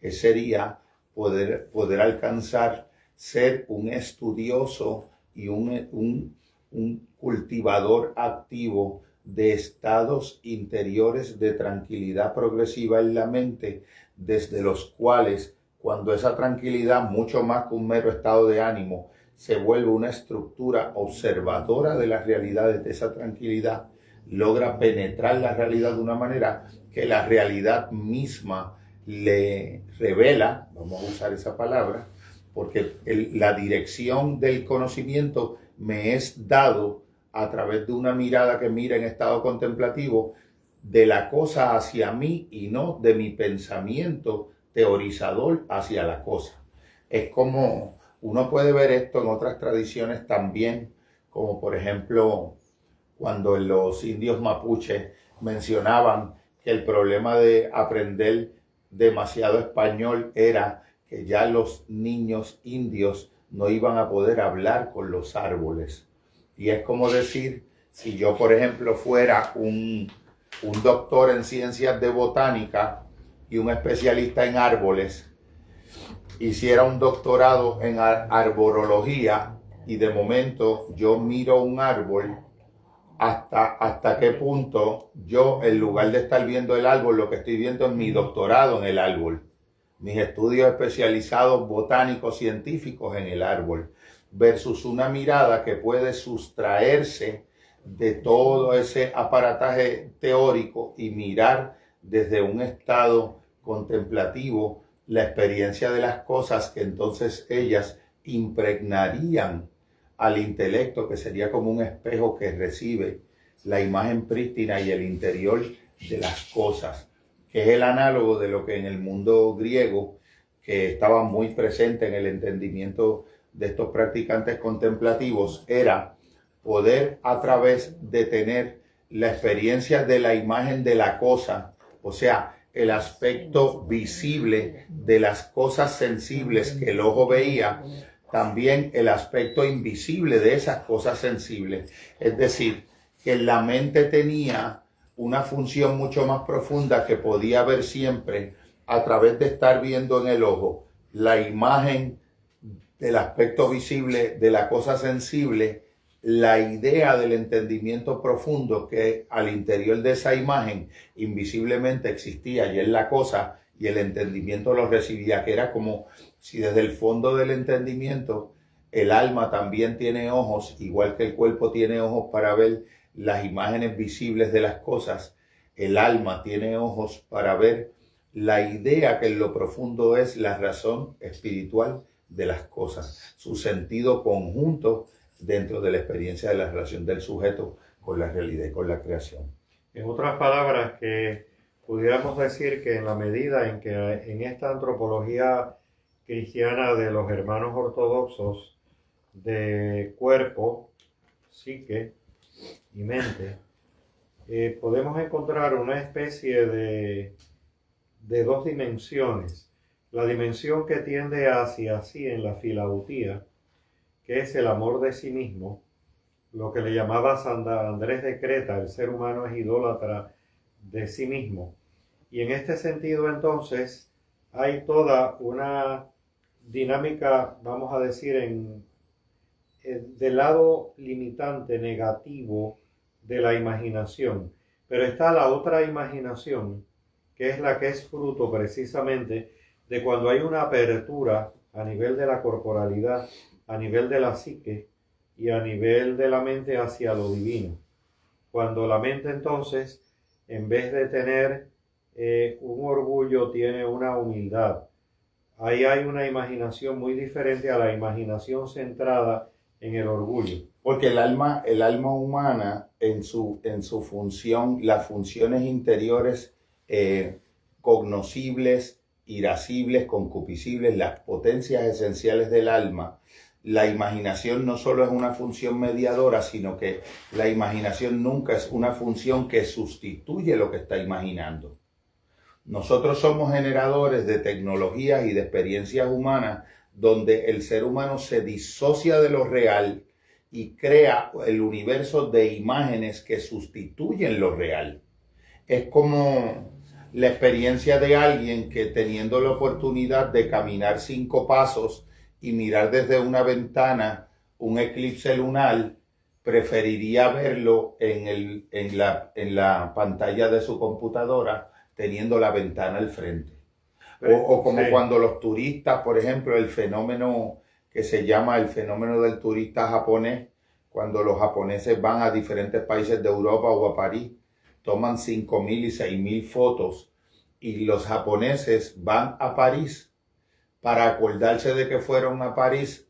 que sería poder alcanzar ser un estudioso y un cultivador activo de estados interiores de tranquilidad progresiva en la mente, desde los cuales, cuando esa tranquilidad, mucho más que un mero estado de ánimo, se vuelve una estructura observadora de las realidades de esa tranquilidad, logra penetrar la realidad de una manera que la realidad misma le revela, vamos a usar esa palabra, porque la dirección del conocimiento me es dado a través de una mirada que mira en estado contemplativo de la cosa hacia mí y no de mi pensamiento teorizador hacia la cosa. Es como, uno puede ver esto en otras tradiciones también, como por ejemplo cuando los indios mapuches mencionaban que el problema de aprender demasiado español era que ya los niños indios no iban a poder hablar con los árboles. Y es como decir, si yo por ejemplo fuera un doctor en ciencias de botánica y un especialista en árboles, hiciera un doctorado en arborología y de momento yo miro un árbol, hasta qué punto yo, en lugar de estar viendo el árbol, lo que estoy viendo es mi doctorado en el árbol, mis estudios especializados botánicos científicos en el árbol, versus una mirada que puede sustraerse de todo ese aparataje teórico y mirar desde un estado contemplativo la experiencia de las cosas, que entonces ellas impregnarían al intelecto, que sería como un espejo que recibe la imagen prístina y el interior de las cosas, que es el análogo de lo que en el mundo griego, que estaba muy presente en el entendimiento de estos practicantes contemplativos, era poder, a través de tener la experiencia de la imagen de la cosa, o sea, el aspecto visible de las cosas sensibles que el ojo veía, también el aspecto invisible de esas cosas sensibles. Es decir, que la mente tenía una función mucho más profunda que podía ver siempre a través de estar viendo en el ojo la imagen del aspecto visible de la cosa sensible, la idea del entendimiento profundo que al interior de esa imagen invisiblemente existía y es la cosa, y el entendimiento lo recibía, que era como si desde el fondo del entendimiento el alma también tiene ojos, igual que el cuerpo tiene ojos para ver las imágenes visibles de las cosas, el alma tiene ojos para ver la idea que en lo profundo es la razón espiritual de las cosas, su sentido conjunto dentro de la experiencia de la relación del sujeto con la realidad y con la creación.
En otras palabras, que pudiéramos decir que en la medida en que en esta antropología cristiana de los hermanos ortodoxos de cuerpo, psique y mente, podemos encontrar una especie de dos dimensiones. La dimensión que tiende hacia sí en la filautía, que es el amor de sí mismo, lo que le llamaba San Andrés de Creta, el ser humano es idólatra de sí mismo. Y en este sentido entonces hay toda una dinámica, vamos a decir, del lado limitante, negativo de la imaginación. Pero está la otra imaginación, que es la que es fruto precisamente de cuando hay una apertura a nivel de la corporalidad, a nivel de la psique y a nivel de la mente hacia lo divino. Cuando la mente entonces, en vez de tener un orgullo, tiene una humildad. Ahí hay una imaginación muy diferente a la imaginación centrada en el orgullo.
Porque el alma humana en su función, las funciones interiores cognoscibles, irascibles, concupiscibles, las potencias esenciales del alma, la imaginación no solo es una función mediadora, sino que la imaginación nunca es una función que sustituye lo que está imaginando. Nosotros somos generadores de tecnologías y de experiencias humanas donde el ser humano se disocia de lo real y crea el universo de imágenes que sustituyen lo real. Es como la experiencia de alguien que, teniendo la oportunidad de caminar 5 pasos y mirar desde una ventana un eclipse lunar, preferiría verlo en la pantalla de su computadora teniendo la ventana al frente. O como sí, cuando los turistas, por ejemplo, el fenómeno que se llama el fenómeno del turista japonés, cuando los japoneses van a diferentes países de Europa o a París, toman 5.000 y 6.000 fotos, y los japoneses van a París para acordarse de que fueron a París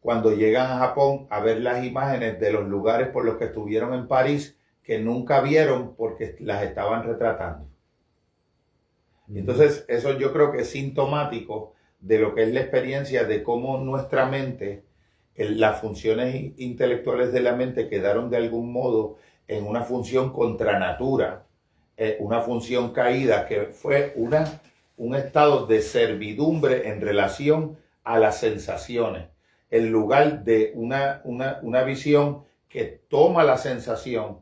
cuando llegan a Japón a ver las imágenes de los lugares por los que estuvieron en París que nunca vieron porque las estaban retratando. Entonces, eso yo creo que es sintomático de lo que es la experiencia de cómo nuestra mente, las funciones intelectuales de la mente quedaron de algún modo en una función contra natura, una función caída que fue un estado de servidumbre en relación a las sensaciones, en lugar de una visión que toma la sensación,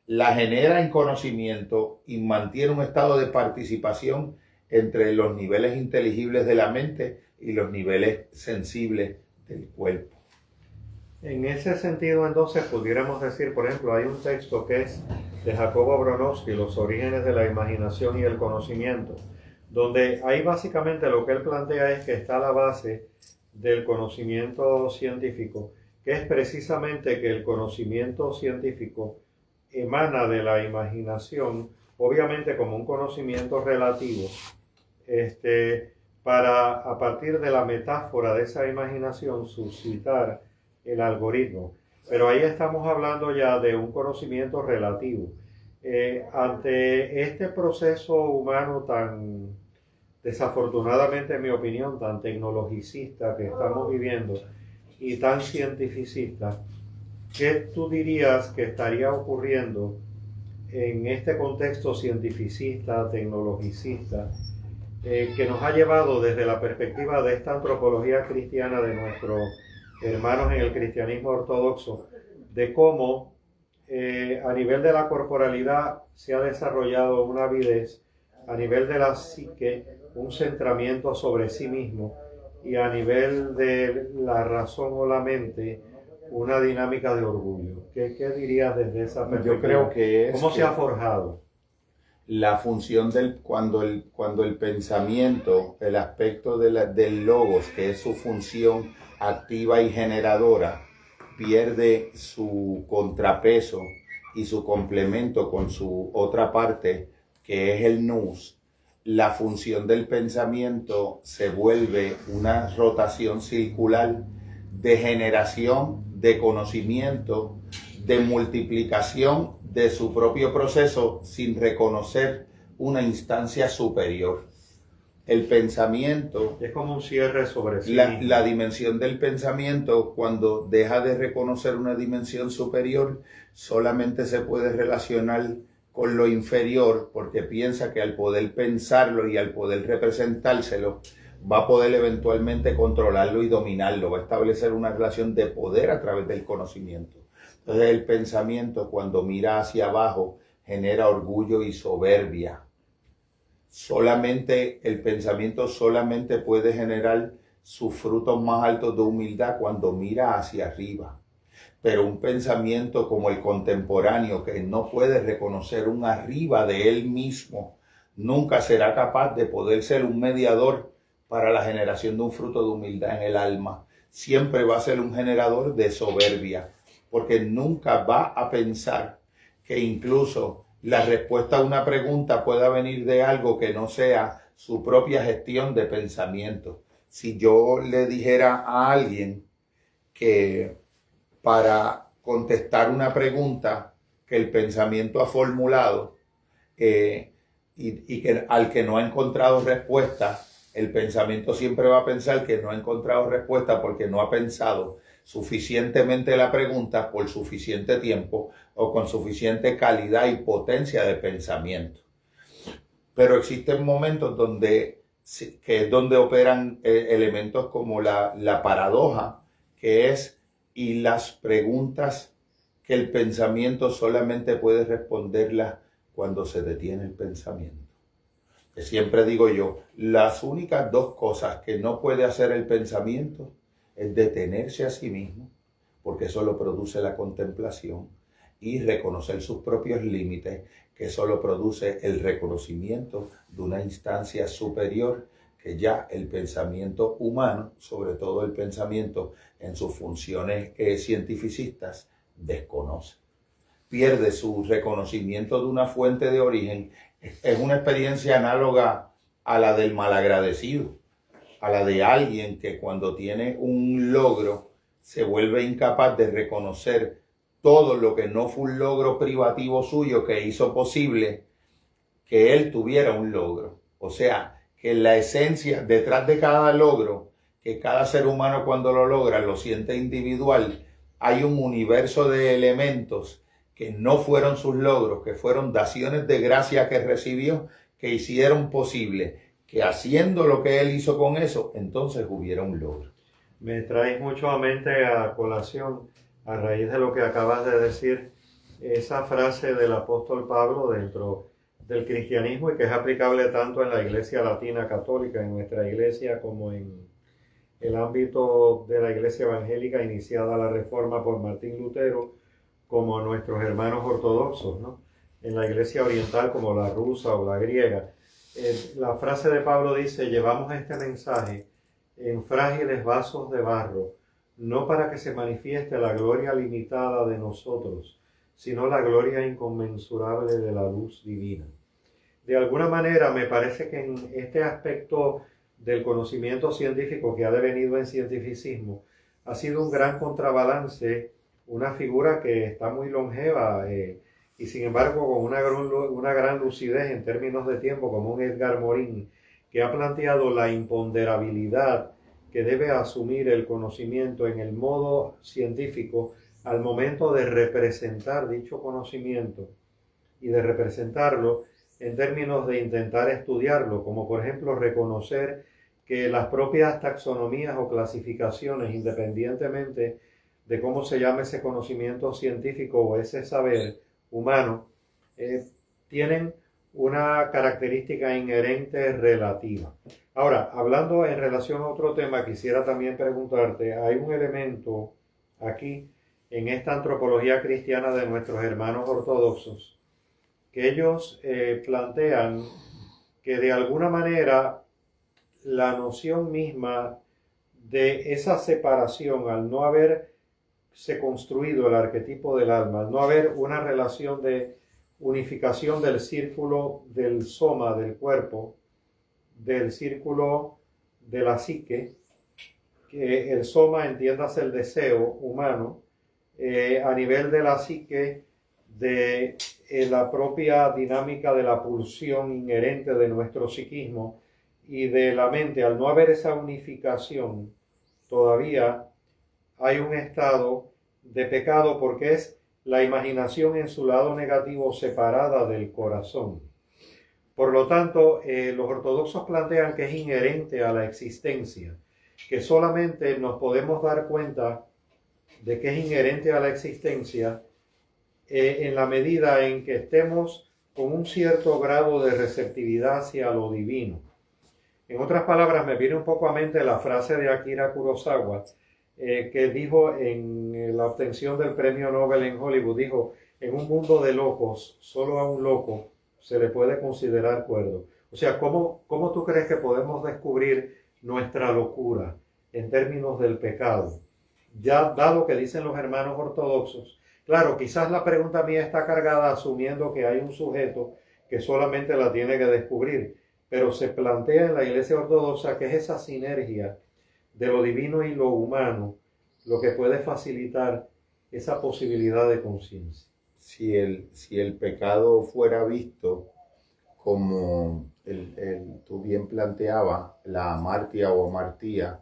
la genera en conocimiento y mantiene un estado de participación entre los niveles inteligibles de la mente y los niveles sensibles del cuerpo.
En ese sentido, entonces, pudiéramos decir, por ejemplo, hay un texto que es de Jacobo Bronowski, Los orígenes de la imaginación y el conocimiento, donde ahí básicamente lo que él plantea es que está la base del conocimiento científico, que es precisamente que el conocimiento científico emana de la imaginación, obviamente como un conocimiento relativo, para a partir de la metáfora de esa imaginación suscitar el algoritmo. Pero ahí estamos hablando ya de un conocimiento relativo. Ante este proceso humano tan, desafortunadamente en mi opinión, tan tecnologicista que estamos viviendo y tan cientificista, ¿qué tú dirías que estaría ocurriendo en este contexto cientificista, tecnologicista, que nos ha llevado desde la perspectiva de esta antropología cristiana de nuestros hermanos en el cristianismo ortodoxo, de cómo a nivel de la corporalidad se ha desarrollado una avidez, a nivel de la psique un centramiento sobre sí mismo, y a nivel de la razón o la mente una dinámica de orgullo? ¿Qué dirías desde esa perspectiva?
Yo creo que
¿Cómo se ha forjado?
La función cuando el pensamiento, el aspecto del logos, que es su función activa y generadora, pierde su contrapeso y su complemento con su otra parte, que es el nous, la función del pensamiento se vuelve una rotación circular de generación, de conocimiento, de multiplicación de su propio proceso sin reconocer una instancia superior. El pensamiento
es como un cierre sobre sí.
La dimensión del pensamiento, cuando deja de reconocer una dimensión superior, solamente se puede relacionar con lo inferior, porque piensa que al poder pensarlo y al poder representárselo, va a poder eventualmente controlarlo y dominarlo, va a establecer una relación de poder a través del conocimiento. Entonces el pensamiento, cuando mira hacia abajo, genera orgullo y soberbia. El pensamiento solamente puede generar sus frutos más altos de humildad cuando mira hacia arriba. Pero un pensamiento como el contemporáneo, que no puede reconocer un arriba de él mismo, nunca será capaz de poder ser un mediador para la generación de un fruto de humildad en el alma. Siempre va a ser un generador de soberbia, porque nunca va a pensar que incluso la respuesta a una pregunta pueda venir de algo que no sea su propia gestión de pensamiento. Si yo le dijera a alguien que para contestar una pregunta que el pensamiento ha formulado y que al que no ha encontrado respuesta, el pensamiento siempre va a pensar que no ha encontrado respuesta porque no ha pensado suficientemente la pregunta por suficiente tiempo o con suficiente calidad y potencia de pensamiento. Pero existen momentos que es donde operan elementos como la paradoja, que es y las preguntas que el pensamiento solamente puede responderlas cuando se detiene el pensamiento. Que siempre digo yo, las únicas dos cosas que no puede hacer el pensamiento es detenerse a sí mismo, porque eso lo produce la contemplación, y reconocer sus propios límites, que eso lo produce el reconocimiento de una instancia superior que ya el pensamiento humano, sobre todo el pensamiento en sus funciones cientificistas, desconoce. Pierde su reconocimiento de una fuente de origen. Es una experiencia análoga a la del malagradecido, a la de alguien que cuando tiene un logro se vuelve incapaz de reconocer todo lo que no fue un logro privativo suyo que hizo posible que él tuviera un logro. O sea, que la esencia, detrás de cada logro, que cada ser humano cuando lo logra lo siente individual, hay un universo de elementos que no fueron sus logros, que fueron daciones de gracia que recibió, que hicieron posible que haciendo lo que él hizo con eso, entonces hubiera un logro.
Me traes mucho a mente a colación, a raíz de lo que acabas de decir, esa frase del apóstol Pablo dentro del cristianismo y que es aplicable tanto en la Iglesia Latina Católica, en nuestra iglesia, como en el ámbito de la Iglesia Evangélica iniciada la Reforma por Martín Lutero, como nuestros hermanos ortodoxos, ¿no? En la Iglesia Oriental como la rusa o la griega. La frase de Pablo dice: llevamos este mensaje en frágiles vasos de barro, no para que se manifieste la gloria limitada de nosotros, sino la gloria inconmensurable de la luz divina. De alguna manera me parece que en este aspecto del conocimiento científico que ha devenido en cientificismo, ha sido un gran contrabalance, una figura que está muy longeva y sin embargo con una gran lucidez en términos de tiempo, como un Edgar Morin, que ha planteado la imponderabilidad que debe asumir el conocimiento en el modo científico al momento de representar dicho conocimiento y de representarlo en términos de intentar estudiarlo, como por ejemplo reconocer que las propias taxonomías o clasificaciones, independientemente de cómo se llame ese conocimiento científico o ese saber humano, tienen una característica inherente relativa. Ahora, hablando en relación a otro tema, quisiera también preguntarte, hay un elemento aquí en esta antropología cristiana de nuestros hermanos ortodoxos, que ellos plantean que de alguna manera la noción misma de esa separación, al no haberse construido el arquetipo del alma, al no haber una relación de unificación del círculo del soma, del cuerpo, del círculo de la psique, que el soma, entiéndase el deseo humano, a nivel de la psique, de la propia dinámica de la pulsión inherente de nuestro psiquismo y de la mente. Al no haber esa unificación, todavía hay un estado de pecado porque es la imaginación en su lado negativo separada del corazón. Por lo tanto, los ortodoxos plantean que es inherente a la existencia, que solamente nos podemos dar cuenta de que es inherente a la existencia en la medida en que estemos con un cierto grado de receptividad hacia lo divino. En otras palabras, me viene un poco a mente la frase de Akira Kurosawa, que dijo en la obtención del premio Nobel en Hollywood, dijo: en un mundo de locos, solo a un loco se le puede considerar cuerdo. O sea, ¿cómo tú crees que podemos descubrir nuestra locura en términos del pecado? Ya dado que dicen los hermanos ortodoxos, claro, quizás la pregunta mía está cargada asumiendo que hay un sujeto que solamente la tiene que descubrir, pero se plantea en la Iglesia Ortodoxa que es esa sinergia de lo divino y lo humano lo que puede facilitar esa posibilidad de conciencia.
Si el pecado fuera visto como tú bien planteabas, la amartia o amartía,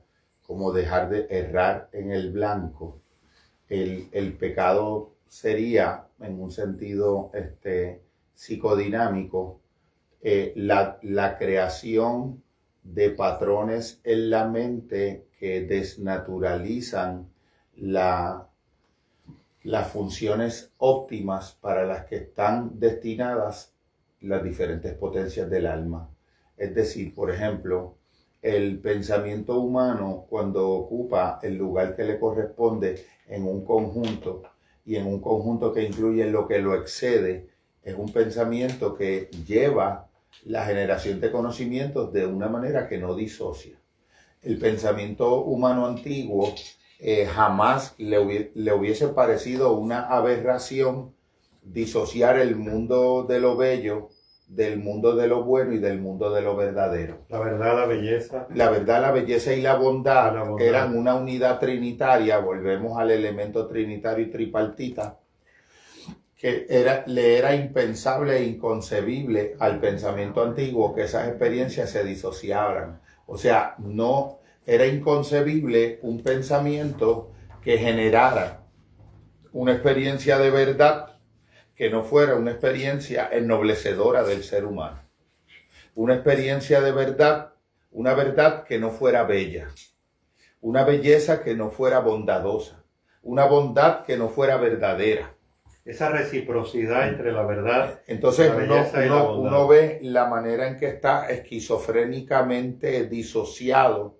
como dejar de errar en el blanco, el pecado sería, en un sentido psicodinámico, la creación de patrones en la mente que desnaturalizan las funciones óptimas para las que están destinadas las diferentes potencias del alma. Es decir, por ejemplo, el pensamiento humano, cuando ocupa el lugar que le corresponde en un conjunto, y en un conjunto que incluye lo que lo excede, es un pensamiento que lleva la generación de conocimientos de una manera que no disocia. El pensamiento humano antiguo jamás le hubiese parecido una aberración disociar el mundo de lo bello del mundo de lo bueno y del mundo de lo verdadero.
La verdad, la belleza.
La verdad, la belleza y la bondad eran una unidad trinitaria. Volvemos al elemento trinitario y tripartita, que le era impensable e inconcebible al pensamiento antiguo que esas experiencias se disociaran. O sea, no era inconcebible un pensamiento que generara una experiencia de verdad que no fuera una experiencia ennoblecedora del ser humano. Una experiencia de verdad, una verdad que no fuera bella, una belleza que no fuera bondadosa, una bondad que no fuera verdadera.
Esa reciprocidad entre la verdad,
entonces
la belleza y la bondad.
Uno ve la manera en que está esquizofrénicamente disociado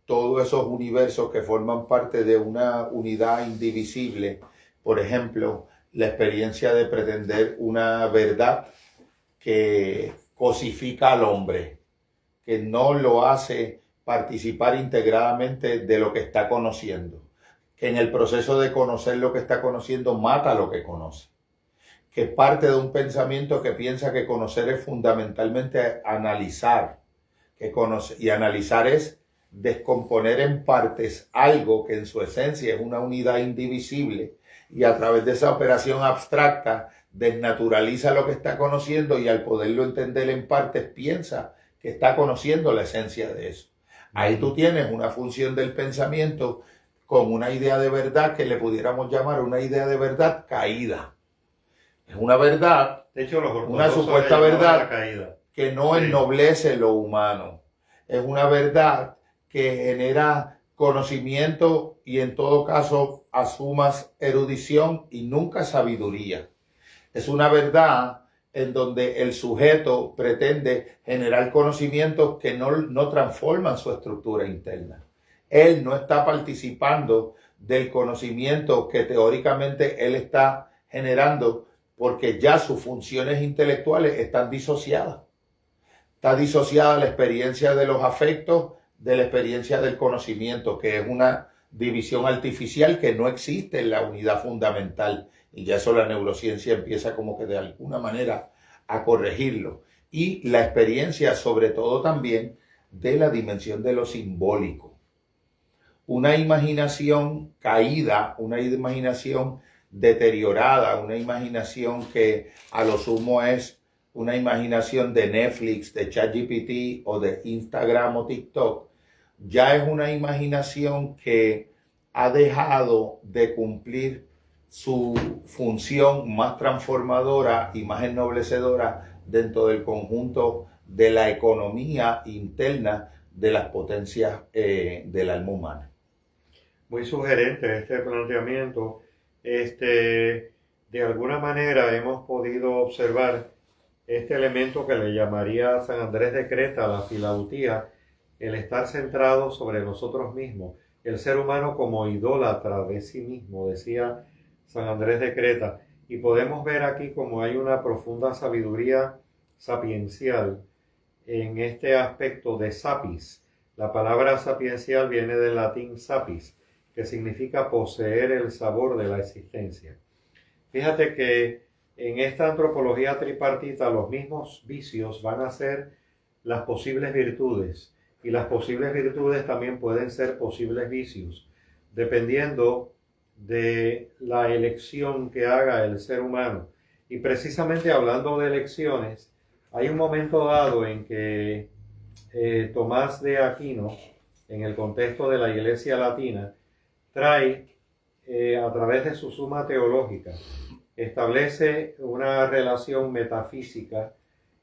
todos esos universos que forman parte de una unidad indivisible. Por ejemplo, la experiencia de pretender una verdad que cosifica al hombre, que no lo hace participar integradamente de lo que está conociendo, que en el proceso de conocer lo que está conociendo mata lo que conoce, que parte de un pensamiento que piensa que conocer es fundamentalmente analizar, y analizar es descomponer en partes algo que en su esencia es una unidad indivisible, y a través de esa operación abstracta desnaturaliza lo que está conociendo, y al poderlo entender en partes piensa que está conociendo la esencia de eso. Ahí tú tienes una función del pensamiento con una idea de verdad que le pudiéramos llamar una idea de verdad caída. Es una verdad,
de hecho,
una supuesta verdad que no ennoblece lo humano. Es una verdad que genera conocimiento y en todo caso asumas erudición y nunca sabiduría. Es una verdad en donde el sujeto pretende generar conocimientos que no transforman su estructura interna. Él no está participando del conocimiento que teóricamente él está generando porque ya sus funciones intelectuales están disociadas. Está disociada la experiencia de los afectos de la experiencia del conocimiento, que es una división artificial que no existe en la unidad fundamental. Y ya eso la neurociencia empieza como que de alguna manera a corregirlo. Y la experiencia sobre todo también de la dimensión de lo simbólico. Una imaginación caída, una imaginación deteriorada, una imaginación que a lo sumo es una imaginación de Netflix, de ChatGPT o de Instagram o TikTok, ya es una imaginación que ha dejado de cumplir su función más transformadora y más ennoblecedora dentro del conjunto de la economía interna de las potencias del alma humana.
Muy sugerente este planteamiento. De alguna manera hemos podido observar este elemento que le llamaría San Andrés de Creta, la filautía, el estar centrado sobre nosotros mismos, el ser humano como idólatra de sí mismo, decía San Andrés de Creta. Y podemos ver aquí como hay una profunda sabiduría sapiencial en este aspecto de sapis. La palabra sapiencial viene del latín sapis, que significa poseer el sabor de la existencia. Fíjate que en esta antropología tripartita los mismos vicios van a ser las posibles virtudes, y las posibles virtudes también pueden ser posibles vicios, dependiendo de la elección que haga el ser humano. Y precisamente hablando de elecciones, hay un momento dado en que Tomás de Aquino, en el contexto de la Iglesia Latina, trae, a través de su Suma Teológica, establece una relación metafísica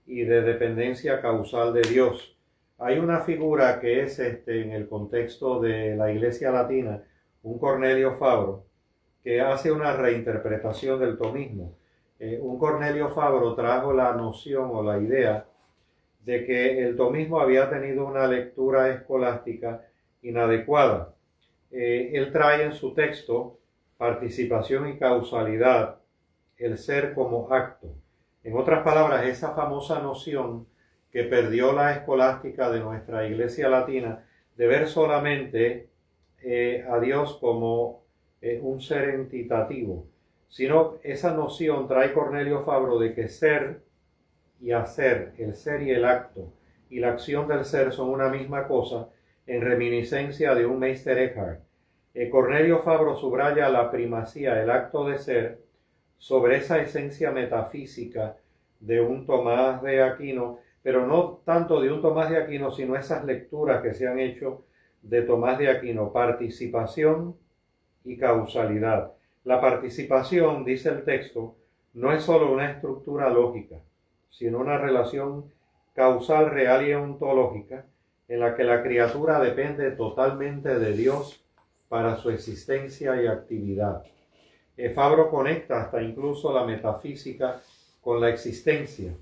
y de dependencia causal de Dios. Hay una figura que es en el contexto de la Iglesia Latina, un Cornelio Fabro, que hace una reinterpretación del tomismo. Un Cornelio Fabro trajo la noción o la idea de que el tomismo había tenido una lectura escolástica inadecuada. Él trae en su texto participación y causalidad, el ser como acto. En otras palabras, esa famosa noción que perdió la escolástica de nuestra Iglesia Latina de ver solamente a Dios como un ser entitativo, sino esa noción trae Cornelio Fabro de que ser y hacer, el ser y el acto, y la acción del ser son una misma cosa, en reminiscencia de un Meister Eckhart. Cornelio Fabro subraya la primacía, el acto de ser, sobre esa esencia metafísica de un Tomás de Aquino, pero no tanto de un Tomás de Aquino, sino esas lecturas que se han hecho de Tomás de Aquino, participación y causalidad. La participación, dice el texto, no es solo una estructura lógica, sino una relación causal, real y ontológica, en la que la criatura depende totalmente de Dios para su existencia y actividad. Fabro conecta hasta incluso la metafísica con la existencia,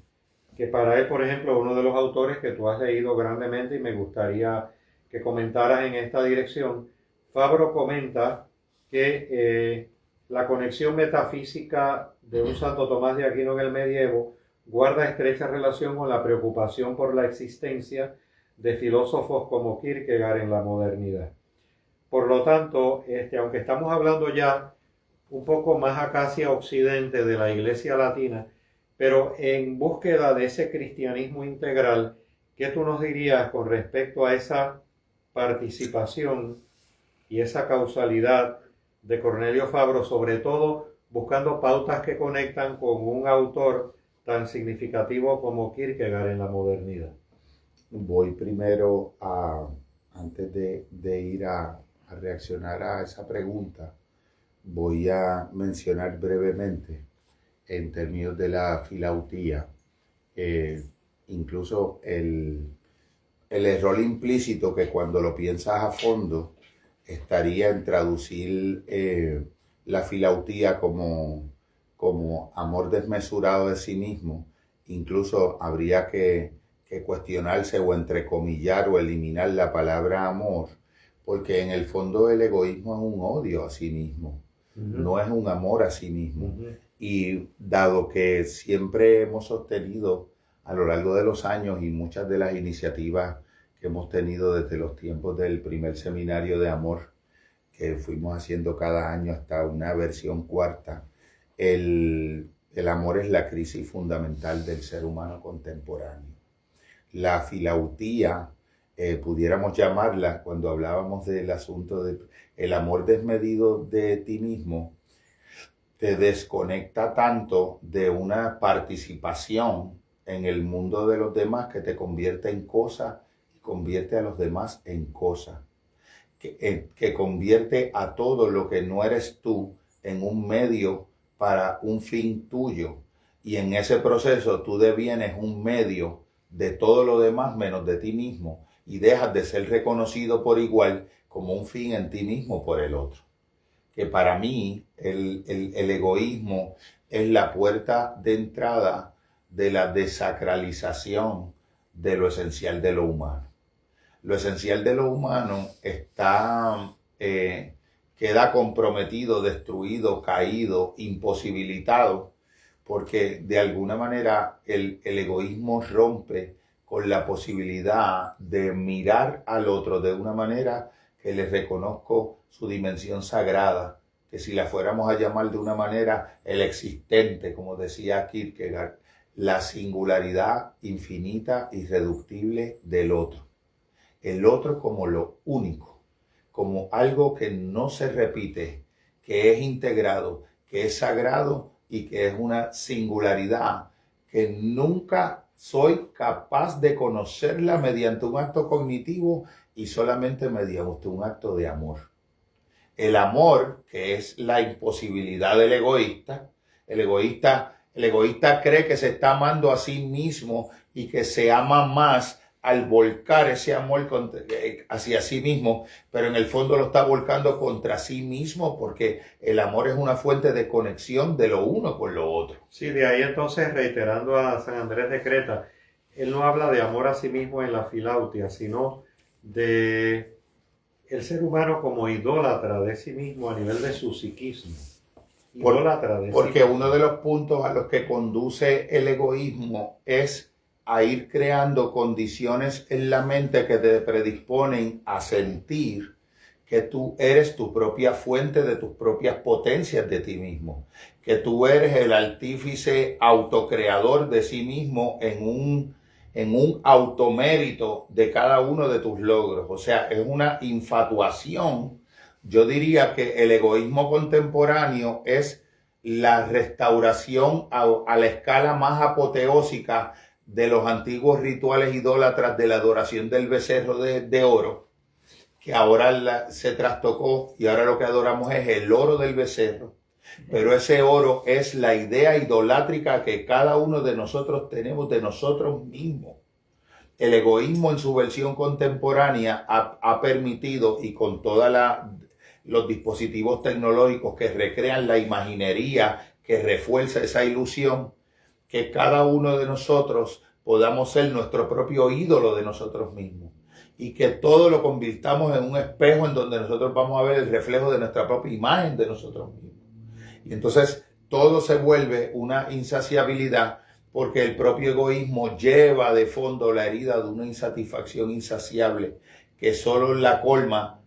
que para él, por ejemplo, uno de los autores que tú has leído grandemente y me gustaría que comentaras en esta dirección, Fabro comenta que la conexión metafísica de un Santo Tomás de Aquino en el medievo guarda estrecha relación con la preocupación por la existencia de filósofos como Kierkegaard en la modernidad. Por lo tanto, aunque estamos hablando ya un poco más acá hacia occidente de la Iglesia Latina, pero en búsqueda de ese cristianismo integral, ¿qué tú nos dirías con respecto a esa participación y esa causalidad de Cornelio Fabro, sobre todo buscando pautas que conectan con un autor tan significativo como Kierkegaard en la modernidad?
Voy primero antes de ir a reaccionar a esa pregunta, voy a mencionar brevemente en términos de la filautía, incluso el error implícito que cuando lo piensas a fondo estaría en traducir la filautía como amor desmesurado de sí mismo. Incluso habría que cuestionarse o entrecomillar o eliminar la palabra amor, porque en el fondo el egoísmo es un odio a sí mismo, no es un amor a sí mismo. Y dado que siempre hemos sostenido a lo largo de los años y muchas de las iniciativas que hemos tenido desde los tiempos del primer seminario de amor, que fuimos haciendo cada año hasta una versión cuarta, el amor es la crisis fundamental del ser humano contemporáneo. La filautía, pudiéramos llamarla, cuando hablábamos del asunto del amor desmedido de ti mismo, te desconecta tanto de una participación en el mundo de los demás que te convierte en cosa y convierte a los demás en cosa, que convierte a todo lo que no eres tú en un medio para un fin tuyo, y en ese proceso tú devienes un medio de todo lo demás menos de ti mismo, y dejas de ser reconocido por igual como un fin en ti mismo por el otro. Que para mí el egoísmo es la puerta de entrada de la desacralización de lo esencial de lo humano. Lo esencial de lo humano queda comprometido, destruido, caído, imposibilitado, porque de alguna manera el egoísmo rompe con la posibilidad de mirar al otro de una manera que le reconozco su dimensión sagrada, que si la fuéramos a llamar de una manera, el existente, como decía Kierkegaard, la singularidad infinita, irreductible del otro. El otro como lo único, como algo que no se repite, que es integrado, que es sagrado y que es una singularidad que nunca soy capaz de conocerla mediante un acto cognitivo y solamente mediante un acto de amor. El amor, que es la imposibilidad del egoísta, el egoísta cree que se está amando a sí mismo y que se ama más al volcar ese amor hacia sí mismo, pero en el fondo lo está volcando contra sí mismo, porque el amor es una fuente de conexión de lo uno con lo otro.
Sí, de ahí entonces, reiterando a San Andrés de Creta, él no habla de amor a sí mismo en la filautia, sino de el ser humano como idólatra de sí mismo a nivel de su psiquismo.
Porque uno de los puntos a los que conduce el egoísmo es a ir creando condiciones en la mente que te predisponen a sentir que tú eres tu propia fuente de tus propias potencias de ti mismo, que tú eres el artífice autocreador de sí mismo en un automérito de cada uno de tus logros. O sea, es una infatuación. Yo diría que el egoísmo contemporáneo es la restauración a la escala más apoteósica de los antiguos rituales idólatras de la adoración del becerro de oro, que ahora se trastocó y ahora lo que adoramos es el oro del becerro. Pero ese oro es la idea idolátrica que cada uno de nosotros tenemos de nosotros mismos. El egoísmo en su versión contemporánea ha permitido, y con todos los dispositivos tecnológicos que recrean la imaginería, que refuerza esa ilusión, que cada uno de nosotros podamos ser nuestro propio ídolo de nosotros mismos. Y que todo lo convirtamos en un espejo en donde nosotros vamos a ver el reflejo de nuestra propia imagen de nosotros mismos. Y entonces todo se vuelve una insaciabilidad, porque el propio egoísmo lleva de fondo la herida de una insatisfacción insaciable que solo la colma,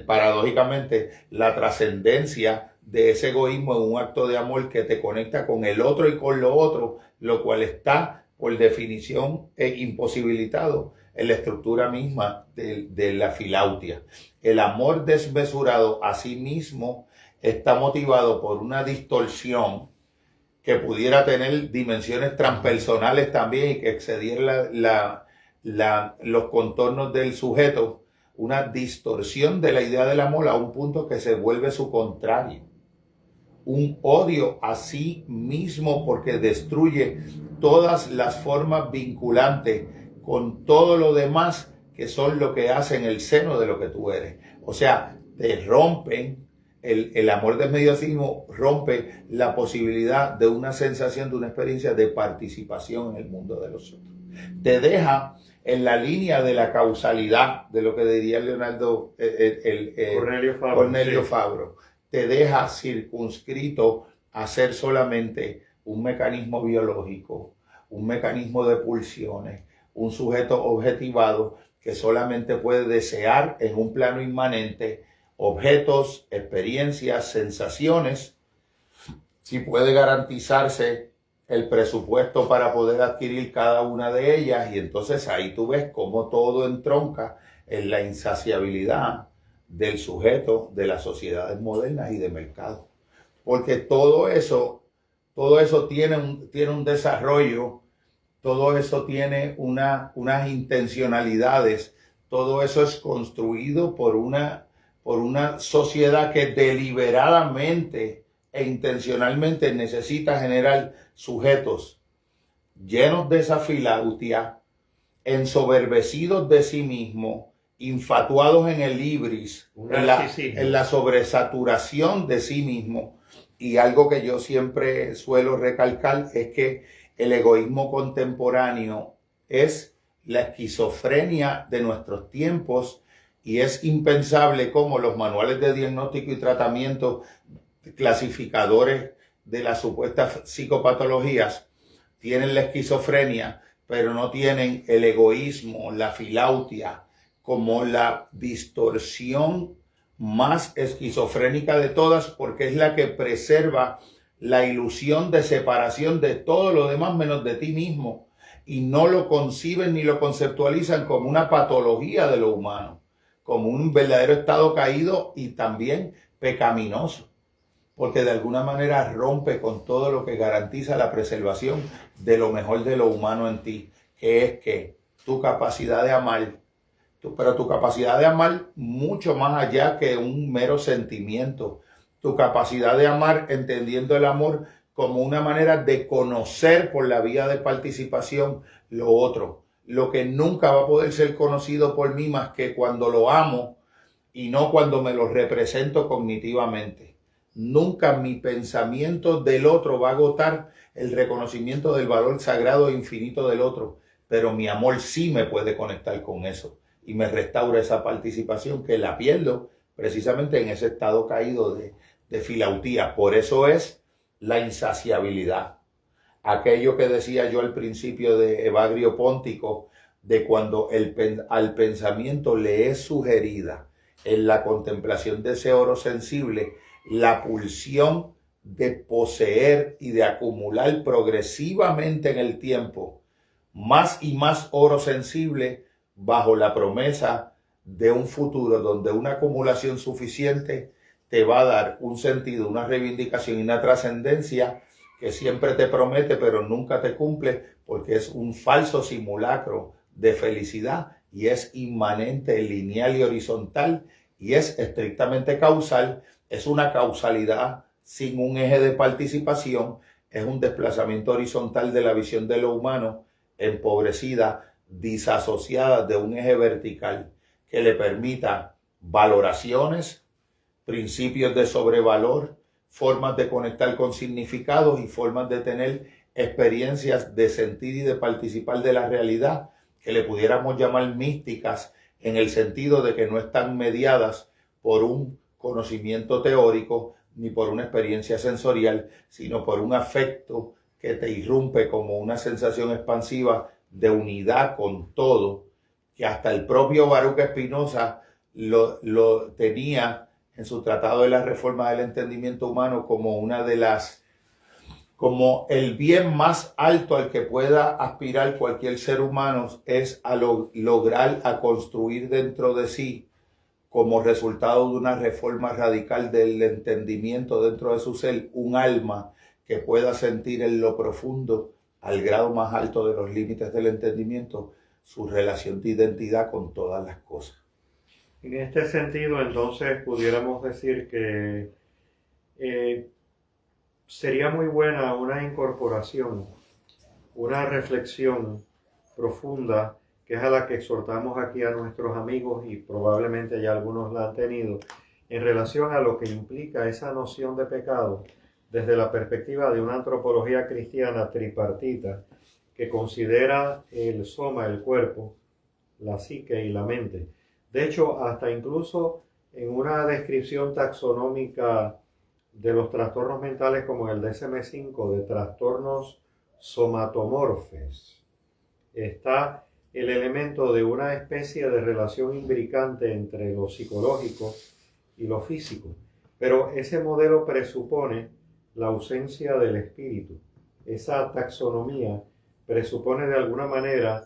paradójicamente, la trascendencia de ese egoísmo en un acto de amor que te conecta con el otro y con lo otro, lo cual está, por definición, imposibilitado en la estructura misma de la filautia. El amor desmesurado a sí mismo está motivado por una distorsión que pudiera tener dimensiones transpersonales también y que excediera los contornos del sujeto, una distorsión de la idea del amor a un punto que se vuelve su contrario. Un odio a sí mismo porque destruye todas las formas vinculantes con todo lo demás que son lo que hacen el seno de lo que tú eres. O sea, te rompen. El amor desmedido rompe la posibilidad de una sensación, de una experiencia de participación en el mundo de los otros. Te deja en la línea de la causalidad, de lo que diría Cornelio Fabro. Te deja circunscrito a ser solamente un mecanismo biológico, un mecanismo de pulsiones, un sujeto objetivado que solamente puede desear en un plano inmanente objetos, experiencias, sensaciones, si puede garantizarse el presupuesto para poder adquirir cada una de ellas, y entonces ahí tú ves cómo todo entronca en la insaciabilidad del sujeto de las sociedades modernas y de mercado. Porque todo eso tiene un desarrollo, todo eso tiene unas intencionalidades, todo eso es construido por una sociedad que deliberadamente e intencionalmente necesita generar sujetos llenos de esa filautia, ensoberbecidos de sí mismos, infatuados en el ibris, en la sobresaturación de sí mismo. Y algo que yo siempre suelo recalcar es que el egoísmo contemporáneo es la esquizofrenia de nuestros tiempos. Y es impensable cómo los manuales de diagnóstico y tratamiento clasificadores de las supuestas psicopatologías tienen la esquizofrenia, pero no tienen el egoísmo, la filautia, como la distorsión más esquizofrénica de todas, porque es la que preserva la ilusión de separación de todo lo demás menos de ti mismo, y no lo conciben ni lo conceptualizan como una patología de lo humano, como un verdadero estado caído y también pecaminoso, porque de alguna manera rompe con todo lo que garantiza la preservación de lo mejor de lo humano en ti, que es que tu capacidad de amar, pero tu capacidad de amar mucho más allá que un mero sentimiento, tu capacidad de amar entendiendo el amor como una manera de conocer por la vía de participación lo otro, lo que nunca va a poder ser conocido por mí más que cuando lo amo y no cuando me lo represento cognitivamente. Nunca mi pensamiento del otro va a agotar el reconocimiento del valor sagrado e infinito del otro, pero mi amor sí me puede conectar con eso y me restaura esa participación que la pierdo precisamente en ese estado caído de filautía. Por eso es la insaciabilidad. Aquello que decía yo al principio de Evagrio Póntico, de cuando al pensamiento le es sugerida en la contemplación de ese oro sensible la pulsión de poseer y de acumular progresivamente en el tiempo más y más oro sensible bajo la promesa de un futuro donde una acumulación suficiente te va a dar un sentido, una reivindicación y una trascendencia que siempre te promete pero nunca te cumple, porque es un falso simulacro de felicidad y es inmanente, lineal y horizontal, y es estrictamente causal. Es una causalidad sin un eje de participación, es un desplazamiento horizontal de la visión de lo humano, empobrecida, disasociada de un eje vertical que le permita valoraciones, principios de sobrevalor, formas de conectar con significados y formas de tener experiencias de sentir y de participar de la realidad, que le pudiéramos llamar místicas, en el sentido de que no están mediadas por un conocimiento teórico ni por una experiencia sensorial, sino por un afecto que te irrumpe como una sensación expansiva de unidad con todo, que hasta el propio Baruch Spinoza lo tenía en su Tratado de la Reforma del Entendimiento Humano como una de las, como el bien más alto al que pueda aspirar cualquier ser humano, es a lograr a construir dentro de sí, como resultado de una reforma radical del entendimiento dentro de su ser, un alma que pueda sentir en lo profundo, al grado más alto de los límites del entendimiento, su relación de identidad con todas las cosas.
En este sentido, entonces, pudiéramos decir que sería muy buena una incorporación, una reflexión profunda, que es a la que exhortamos aquí a nuestros amigos, y probablemente ya algunos la han tenido, en relación a lo que implica esa noción de pecado desde la perspectiva de una antropología cristiana tripartita que considera el soma, el cuerpo, la psique y la mente. De hecho, hasta incluso en una descripción taxonómica de los trastornos mentales como el DSM-5, de trastornos somatomorfes, está el elemento de una especie de relación imbricante entre lo psicológico y lo físico. Pero ese modelo presupone la ausencia del espíritu. Esa taxonomía presupone de alguna manera,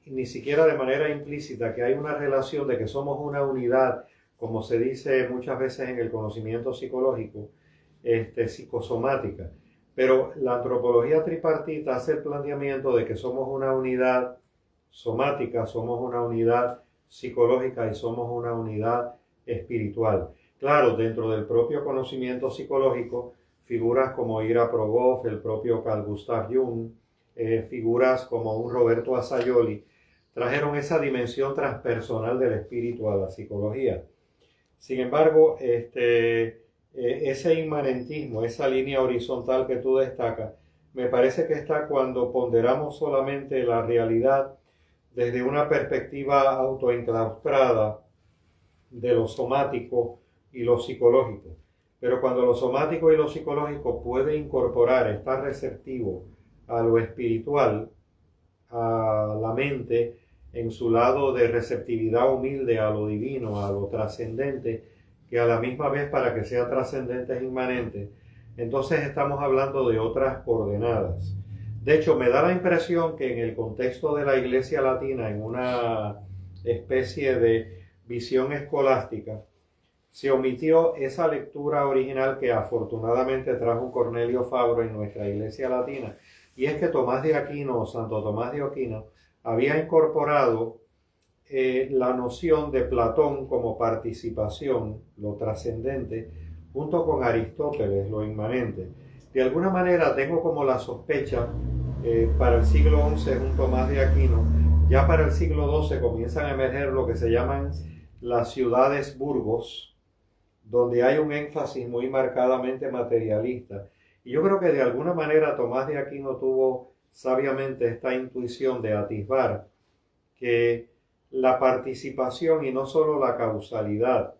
ni siquiera de manera implícita, que hay una relación de que somos una unidad, como se dice muchas veces en el conocimiento psicológico, psicosomática. Pero la antropología tripartita hace el planteamiento de que somos una unidad somática, somos una unidad psicológica y somos una unidad espiritual. Claro, dentro del propio conocimiento psicológico, figuras como Ira Progoff, el propio Carl Gustav Jung, figuras como un Roberto Asayoli, trajeron esa dimensión transpersonal del espíritu a la psicología. Sin embargo, ese inmanentismo, esa línea horizontal que tú destacas, me parece que está cuando ponderamos solamente la realidad desde una perspectiva autoenclaustrada de lo somático y lo psicológico. Pero cuando lo somático y lo psicológico puede incorporar, estar receptivo a lo espiritual, a la mente, en su lado de receptividad humilde a lo divino, a lo trascendente, que a la misma vez, para que sea trascendente, es inmanente, entonces estamos hablando de otras coordenadas. De hecho, me da la impresión que en el contexto de la Iglesia Latina, en una especie de visión escolástica, se omitió esa lectura original que afortunadamente trajo Cornelio Fabro en nuestra Iglesia Latina, y es que Tomás de Aquino, Santo Tomás de Aquino, había incorporado la noción de Platón como participación, lo trascendente, junto con Aristóteles, lo inmanente. De alguna manera tengo como la sospecha, para el siglo XI, un Tomás de Aquino, ya para el siglo XII comienzan a emerger lo que se llaman las ciudades-burgos, donde hay un énfasis muy marcadamente materialista. Y yo creo que de alguna manera Tomás de Aquino tuvo sabiamente esta intuición de atisbar que la participación y no solo la causalidad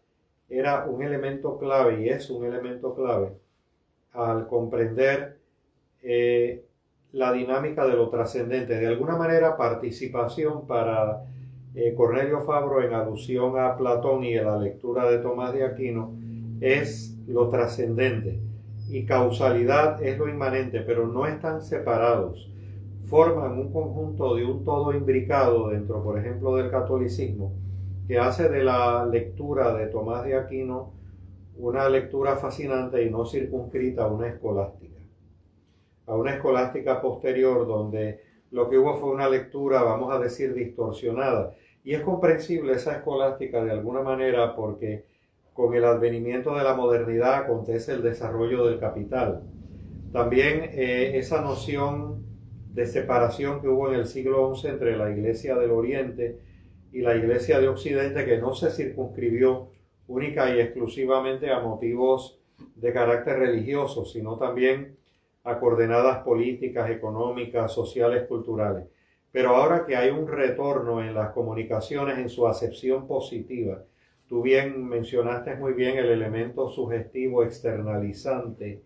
era un elemento clave, y es un elemento clave al comprender la dinámica de lo trascendente. De alguna manera, participación para Cornelio Fabro, en alusión a Platón y a la lectura de Tomás de Aquino, es lo trascendente, y causalidad es lo inmanente, pero no están separados. Forman un conjunto de un todo imbricado dentro, por ejemplo, del catolicismo, que hace de la lectura de Tomás de Aquino una lectura fascinante y no circunscrita a una escolástica posterior donde lo que hubo fue una lectura, vamos a decir, distorsionada. Y es comprensible esa escolástica de alguna manera porque con el advenimiento de la modernidad acontece el desarrollo del capital. También esa noción de separación que hubo en el siglo XI entre la Iglesia del Oriente y la Iglesia de Occidente, que no se circunscribió única y exclusivamente a motivos de carácter religioso, sino también a coordenadas políticas, económicas, sociales, culturales. Pero ahora que hay un retorno en las comunicaciones en su acepción positiva, tú bien mencionaste muy bien el elemento sugestivo externalizante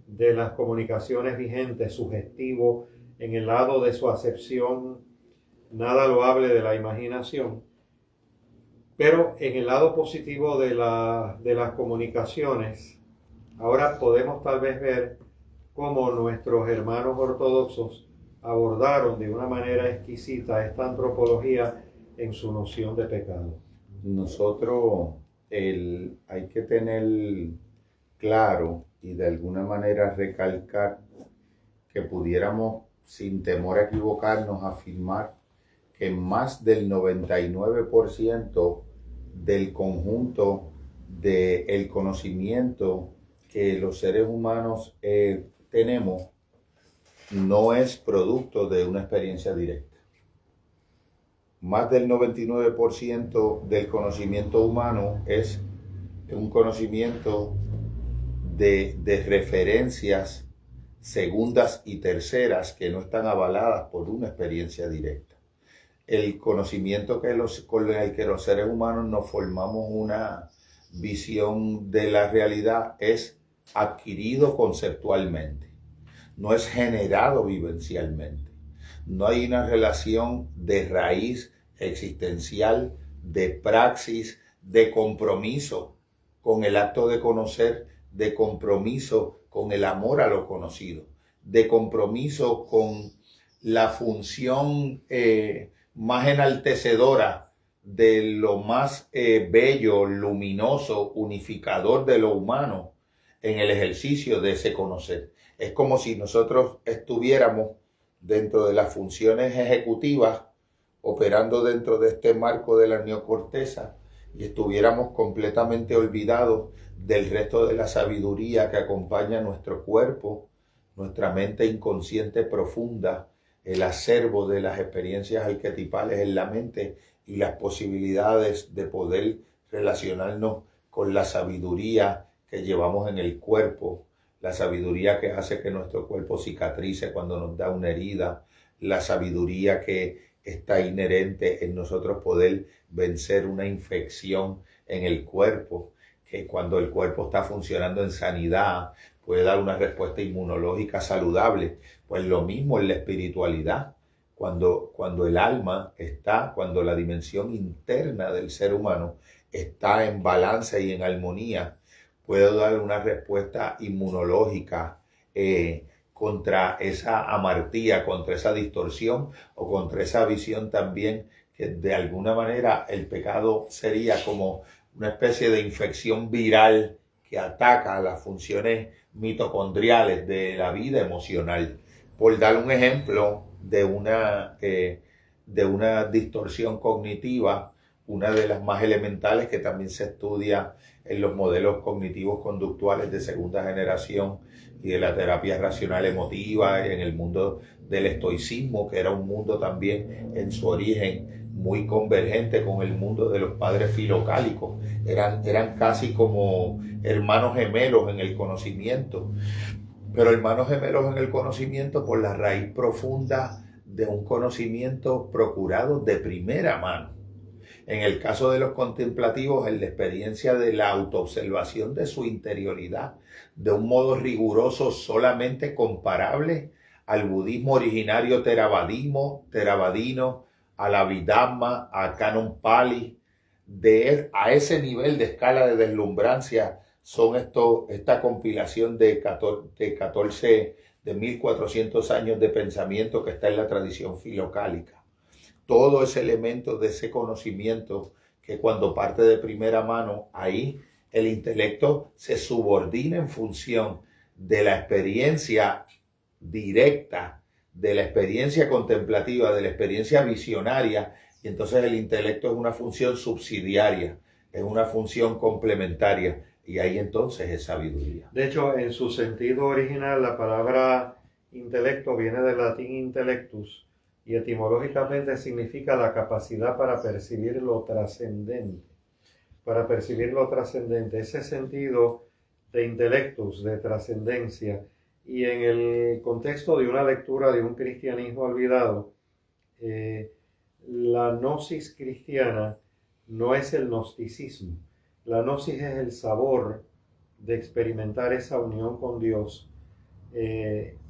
de las comunicaciones vigentes, sugestivo en el lado de su acepción nada loable de la imaginación, pero en el lado positivo de las comunicaciones, ahora podemos tal vez ver cómo nuestros hermanos ortodoxos abordaron de una manera exquisita esta antropología en su noción de pecado.
Nosotros hay que tener claro y de alguna manera recalcar que pudiéramos, sin temor a equivocarnos, afirmar que más del 99% del conjunto del conocimiento que los seres humanos tenemos no es producto de una experiencia directa. Más del 99% del conocimiento humano es un conocimiento de referencias segundas y terceras que no están avaladas por una experiencia directa. El conocimiento con el que los seres humanos nos formamos una visión de la realidad es adquirido conceptualmente, no es generado vivencialmente. No hay una relación de raíz existencial, de praxis, de compromiso con el acto de conocer, de compromiso con el amor a lo conocido, de compromiso con la función más enaltecedora de lo más bello, luminoso, unificador de lo humano en el ejercicio de ese conocer. Es como si nosotros estuviéramos dentro de las funciones ejecutivas, operando dentro de este marco de la neocorteza, y estuviéramos completamente olvidados del resto de la sabiduría que acompaña nuestro cuerpo, nuestra mente inconsciente profunda, el acervo de las experiencias arquetipales en la mente y las posibilidades de poder relacionarnos con la sabiduría que llevamos en el cuerpo, la sabiduría que hace que nuestro cuerpo cicatrice cuando nos da una herida, la sabiduría que está inherente en nosotros poder vencer una infección en el cuerpo, que cuando el cuerpo está funcionando en sanidad puede dar una respuesta inmunológica saludable. Pues lo mismo en la espiritualidad, cuando el alma está, cuando la dimensión interna del ser humano está en balance y en armonía, puede dar una respuesta inmunológica contra esa amartía, contra esa distorsión o contra esa visión también que de alguna manera el pecado sería como una especie de infección viral que ataca las funciones mitocondriales de la vida emocional. Por dar un ejemplo de una distorsión cognitiva, una de las más elementales que también se estudia en los modelos cognitivos conductuales de segunda generación y de la terapia racional emotiva, en el mundo del estoicismo, que era un mundo también en su origen muy convergente con el mundo de los padres filocálicos. Eran casi como hermanos gemelos en el conocimiento, pero hermanos gemelos en el conocimiento por la raíz profunda de un conocimiento procurado de primera mano. En el caso de los contemplativos, en la experiencia de la autoobservación de su interioridad, de un modo riguroso solamente comparable al budismo originario theravadino, al Abhidhamma, al Canon Pali. A ese nivel de escala de deslumbrancia son esta compilación de 1400 años de pensamiento que está en la tradición filocálica. Todo ese elemento de ese conocimiento que cuando parte de primera mano, ahí el intelecto se subordina en función de la experiencia directa, de la experiencia contemplativa, de la experiencia visionaria, y entonces el intelecto es una función subsidiaria, es una función complementaria, y ahí entonces es sabiduría.
De hecho, en su sentido original, la palabra intelecto viene del latín intellectus y etimológicamente significa la capacidad para percibir lo trascendente. Para percibir lo trascendente, ese sentido de intellectus, de trascendencia, y en el contexto de una lectura de un cristianismo olvidado, la gnosis cristiana no es el gnosticismo. La gnosis es el sabor de experimentar esa unión con Dios,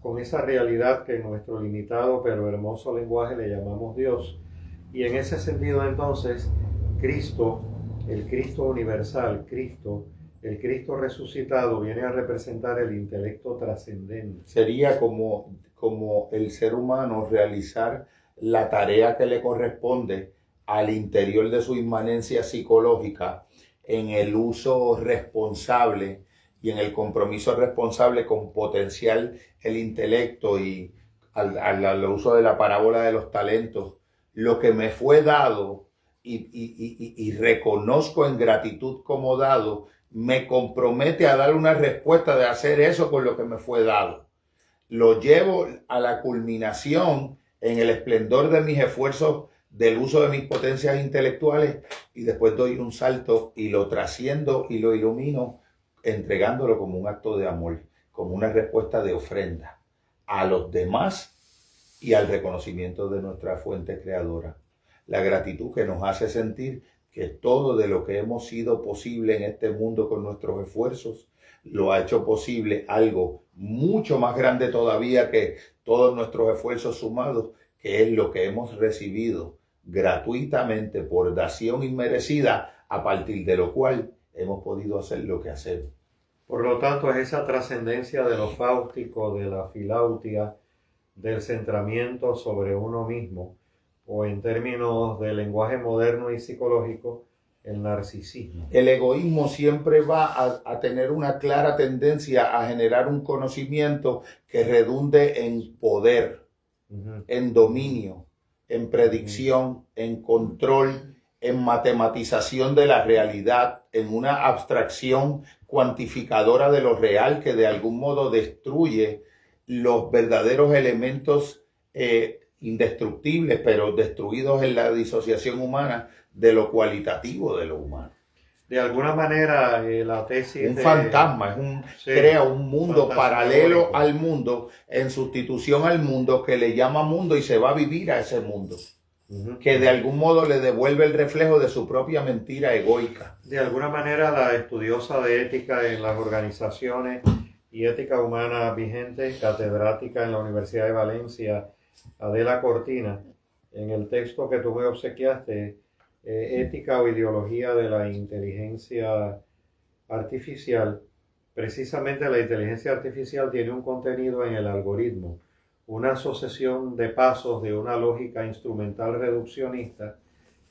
con esa realidad que en nuestro limitado pero hermoso lenguaje le llamamos Dios. Y en ese sentido entonces, Cristo, el Cristo universal, Cristo, el Cristo resucitado, viene a representar el intelecto trascendente.
Sería como el ser humano realizar la tarea que le corresponde al interior de su inmanencia psicológica en el uso responsable y en el compromiso responsable con potenciar el intelecto y al uso de la parábola de los talentos, lo que me fue dado y reconozco en gratitud como dado, me compromete a dar una respuesta de hacer eso con lo que me fue dado. Lo llevo a la culminación en el esplendor de mis esfuerzos del uso de mis potencias intelectuales y después doy un salto y lo trasciendo y lo ilumino entregándolo como un acto de amor, como una respuesta de ofrenda a los demás y al reconocimiento de nuestra fuente creadora. La gratitud que nos hace sentir que todo de lo que hemos sido posible en este mundo con nuestros esfuerzos, lo ha hecho posible algo mucho más grande todavía que todos nuestros esfuerzos sumados, que es lo que hemos recibido gratuitamente por dación inmerecida, a partir de lo cual hemos podido hacer lo que hacemos.
Por lo tanto, es esa trascendencia de lo fáustico, de la filautia, del centramiento sobre uno mismo, o en términos de lenguaje moderno y psicológico, el narcisismo.
El egoísmo siempre va a tener una clara tendencia a generar un conocimiento que redunde en poder, en dominio, en predicción, en control, en matematización de la realidad, en una abstracción cuantificadora de lo real que de algún modo destruye los verdaderos elementos indestructibles, pero destruidos en la disociación humana de lo cualitativo de lo humano.
De alguna manera, la tesis
un fantasma, crea un mundo paralelo al mundo, en sustitución al mundo, que le llama mundo y se va a vivir a ese mundo, que de algún modo le devuelve el reflejo de su propia mentira egoica.
De alguna manera, la estudiosa de ética en las organizaciones y ética humana vigente, catedrática en la Universidad de Valencia, Adela Cortina, en el texto que tú me obsequiaste, ética o ideología de la inteligencia artificial, precisamente la inteligencia artificial tiene un contenido en el algoritmo, una sucesión de pasos de una lógica instrumental reduccionista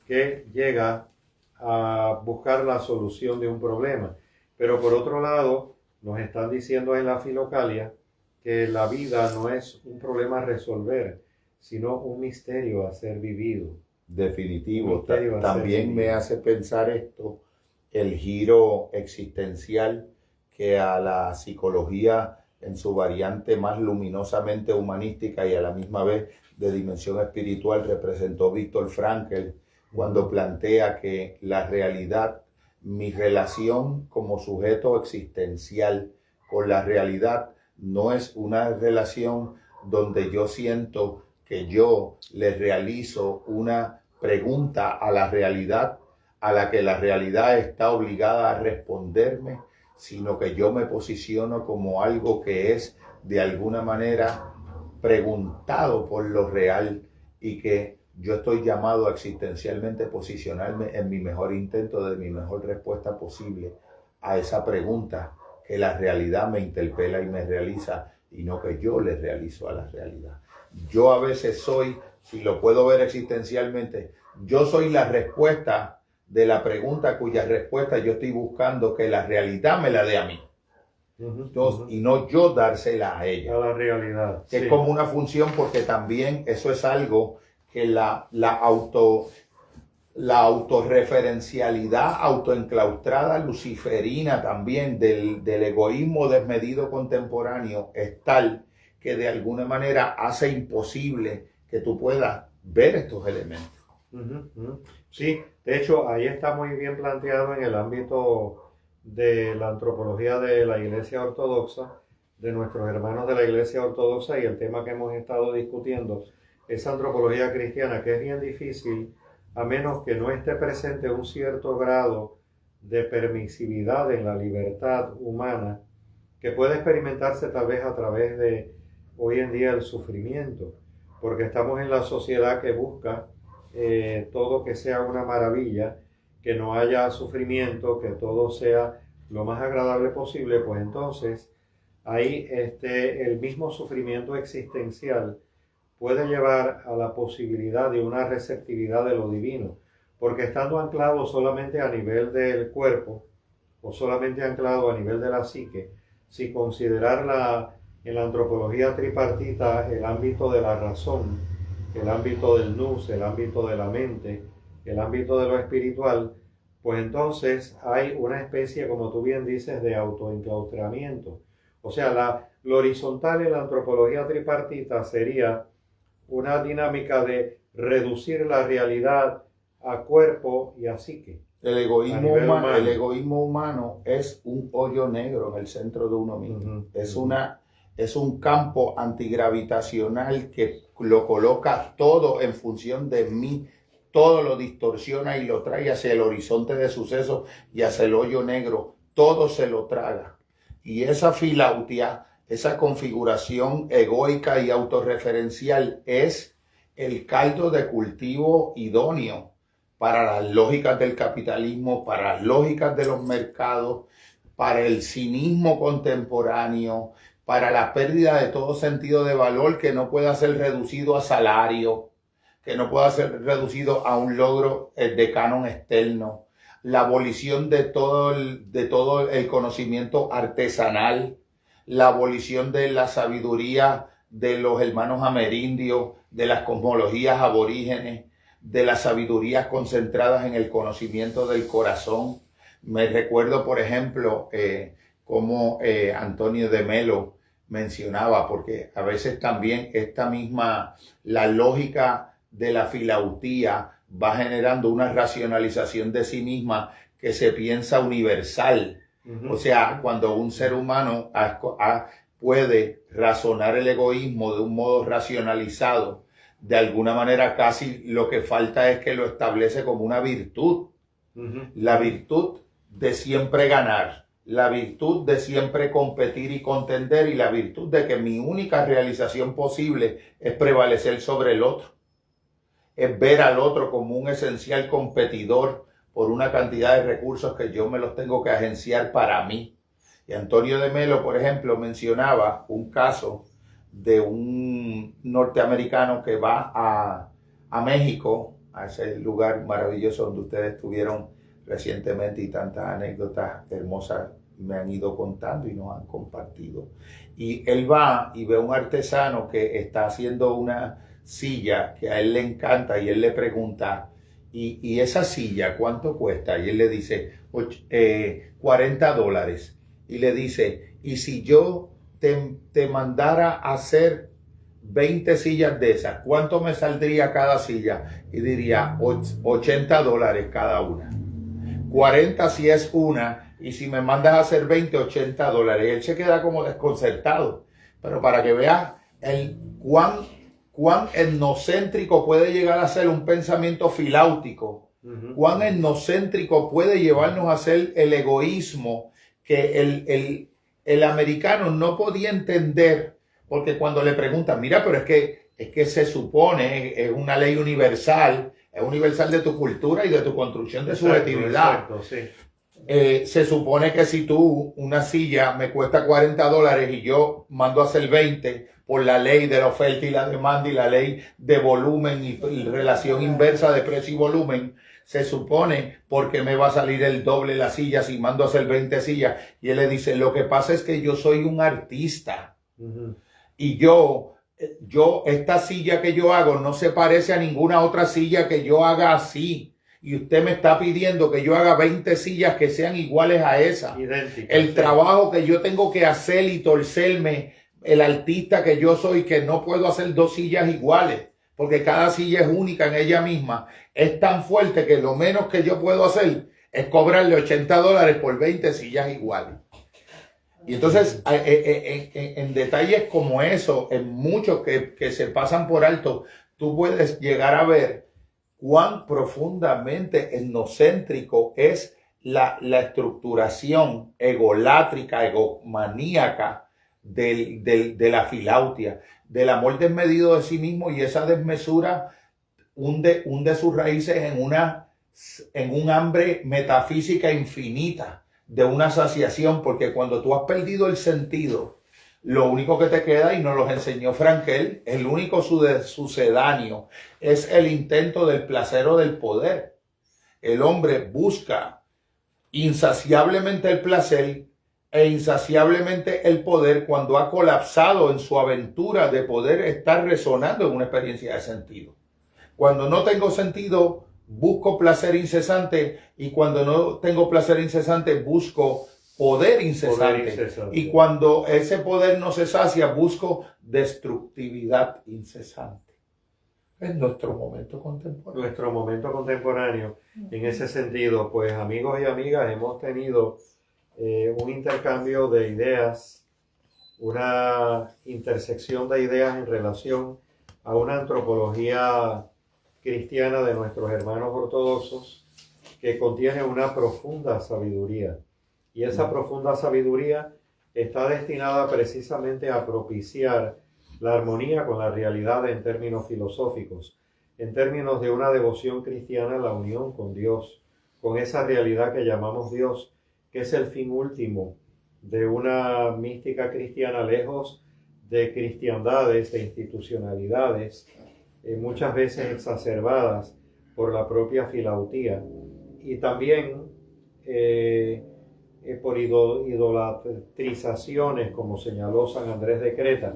que llega a buscar la solución de un problema. Pero por otro lado, nos están diciendo en la Filocalia que la vida no es un problema a resolver, sino un misterio a ser vivido.
Definitivo. También me hace pensar esto, el giro existencial que a la psicología en su variante más luminosamente humanística y a la misma vez de dimensión espiritual representó Viktor Frankl, cuando plantea que la realidad, mi relación como sujeto existencial con la realidad, no es una relación donde yo siento que yo le realizo una pregunta a la realidad, a la que la realidad está obligada a responderme, sino que yo me posiciono como algo que es de alguna manera preguntado por lo real y que yo estoy llamado a existencialmente posicionarme en mi mejor intento de mi mejor respuesta posible a esa pregunta que la realidad me interpela y me realiza, y no que yo le realizo a la realidad. Yo a veces soy, si lo puedo ver existencialmente, yo soy la respuesta de la pregunta cuya respuesta yo estoy buscando que la realidad me la dé a mí. Entonces, y no yo dársela a ella.
A la realidad.
Es
sí.
como una función, porque también eso es algo que la autorreferencialidad autoenclaustrada luciferina también del egoísmo desmedido contemporáneo es tal que de alguna manera hace imposible que tú puedas ver estos elementos.
Sí, de hecho ahí está muy bien planteado en el ámbito de la antropología de la Iglesia Ortodoxa, de nuestros hermanos de la Iglesia Ortodoxa, y el tema que hemos estado discutiendo, esa antropología cristiana, que es bien difícil a menos que no esté presente un cierto grado de permisividad en la libertad humana, que puede experimentarse tal vez a través de hoy en día el sufrimiento, porque estamos en la sociedad que busca todo que sea una maravilla, que no haya sufrimiento, que todo sea lo más agradable posible. Pues entonces ahí el mismo sufrimiento existencial puede llevar a la posibilidad de una receptividad de lo divino, porque estando anclado solamente a nivel del cuerpo o solamente anclado a nivel de la psique, si considerar en la antropología tripartita el ámbito de la razón, el ámbito del nous, el ámbito de la mente, el ámbito de lo espiritual, pues entonces hay una especie, como tú bien dices, de autoenclaustramiento. O sea, lo horizontal en la antropología tripartita sería una dinámica de reducir la realidad a cuerpo y a psique.
El egoísmo humano es un hoyo negro en el centro de uno mismo. Es un campo antigravitacional que lo coloca todo en función de mí. Todo lo distorsiona y lo trae hacia el horizonte de sucesos y hacia el hoyo negro. Todo se lo traga. Y esa filautia, esa configuración egoica y autorreferencial es el caldo de cultivo idóneo para las lógicas del capitalismo, para las lógicas de los mercados, para el cinismo contemporáneo, para la pérdida de todo sentido de valor que no pueda ser reducido a salario, que no pueda ser reducido a un logro de canon externo, la abolición de todo el conocimiento artesanal, la abolición de la sabiduría de los hermanos amerindios, de las cosmologías aborígenes, de las sabidurías concentradas en el conocimiento del corazón. Me recuerdo, por ejemplo, como Antonio de Melo mencionaba, porque a veces también la lógica de la filautía va generando una racionalización de sí misma que se piensa universal. O sea, cuando un ser humano puede razonar el egoísmo de un modo racionalizado, de alguna manera casi lo que falta es que lo establece como una virtud. La virtud de siempre ganar, la virtud de siempre competir y contender, y la virtud de que mi única realización posible es prevalecer sobre el otro. Es ver al otro como un esencial competidor por una cantidad de recursos que yo me los tengo que agenciar para mí. Y Antonio de Melo, por ejemplo, mencionaba un caso de un norteamericano que va a México, a ese lugar maravilloso donde ustedes estuvieron recientemente y tantas anécdotas hermosas me han ido contando y nos han compartido. Y él va y ve a un artesano que está haciendo una silla que a él le encanta, y él le pregunta, ¿y esa silla cuánto cuesta? Y él le dice, $40. Y le dice, ¿y si yo te mandara a hacer 20 sillas de esas, cuánto me saldría cada silla? Y diría, $80 cada una. 40 si es una, y si me mandas a hacer 20, $80. Y él se queda como desconcertado. Pero para que veas cuán etnocéntrico puede llegar a ser un pensamiento filáutico, cuán etnocéntrico puede llevarnos a ser el egoísmo que el americano no podía entender, porque cuando le preguntan, mira, pero es que se supone, es una ley universal, es universal de tu cultura y de tu construcción de subjetividad.
Exacto, sí.
Se supone que si una silla me cuesta $40 y yo mando a hacer 20 por la ley de la oferta y la demanda y la ley de volumen y relación inversa de precio y volumen, se supone, porque me va a salir el doble la silla si mando a hacer 20 sillas. Y él le dice, lo que pasa es que yo soy un artista. Y esta silla que yo hago no se parece a ninguna otra silla que yo haga así. Y usted me está pidiendo que yo haga 20 sillas que sean iguales a esa.
Idénticas,
el trabajo que yo tengo que hacer y torcerme, el artista que yo soy, que no puedo hacer 2 sillas iguales, porque cada silla es única en ella misma, es tan fuerte que lo menos que yo puedo hacer es cobrarle $80 por 20 sillas iguales. Y entonces, en detalles como eso, en muchos que se pasan por alto, tú puedes llegar a ver cuán profundamente etnocéntrico es la estructuración egolátrica, egomaníaca de la filautia, del amor desmedido de sí mismo, y esa desmesura hunde sus raíces en un hambre metafísica infinita, de una saciación, porque cuando tú has perdido el sentido, lo único que te queda, y nos lo enseñó Frankel, el único sucedáneo es el intento del placer o del poder. El hombre busca insaciablemente el placer e insaciablemente el poder cuando ha colapsado en su aventura de poder estar resonando en una experiencia de sentido. Cuando no tengo sentido, busco placer incesante, y cuando no tengo placer incesante, busco poder incesante. Y cuando ese poder no se sacia, busco destructividad incesante. Es nuestro momento contemporáneo.
Nuestro momento contemporáneo. En ese sentido, pues amigos y amigas, hemos tenido un intercambio de ideas, una intersección de ideas en relación a una antropología cristiana de nuestros hermanos ortodoxos que contiene una profunda sabiduría. Y esa profunda sabiduría está destinada precisamente a propiciar la armonía con la realidad en términos filosóficos, en términos de una devoción cristiana, la unión con Dios, con esa realidad que llamamos Dios, que es el fin último de una mística cristiana, lejos de cristiandades, de institucionalidades, muchas veces exacerbadas por la propia filautía, y también por idolatrizaciones, como señaló San Andrés de Creta.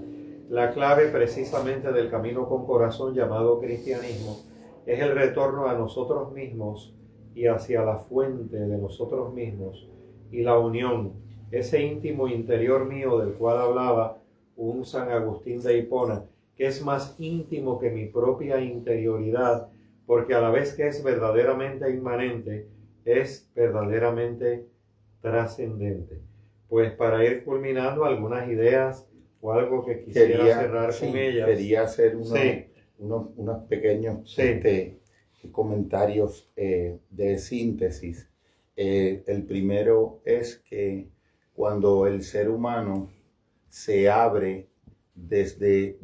La clave precisamente del camino con corazón llamado cristianismo es el retorno a nosotros mismos y hacia la fuente de nosotros mismos, y la unión, ese íntimo interior mío del cual hablaba un San Agustín de Hipona, que es más íntimo que mi propia interioridad, porque a la vez que es verdaderamente inmanente, es verdaderamente trascendente. Pues para ir culminando, algunas ideas o algo que quisiera cerrar con ellas.
Quería hacer unos pequeños comentarios de síntesis. El primero es que cuando el ser humano se abre desde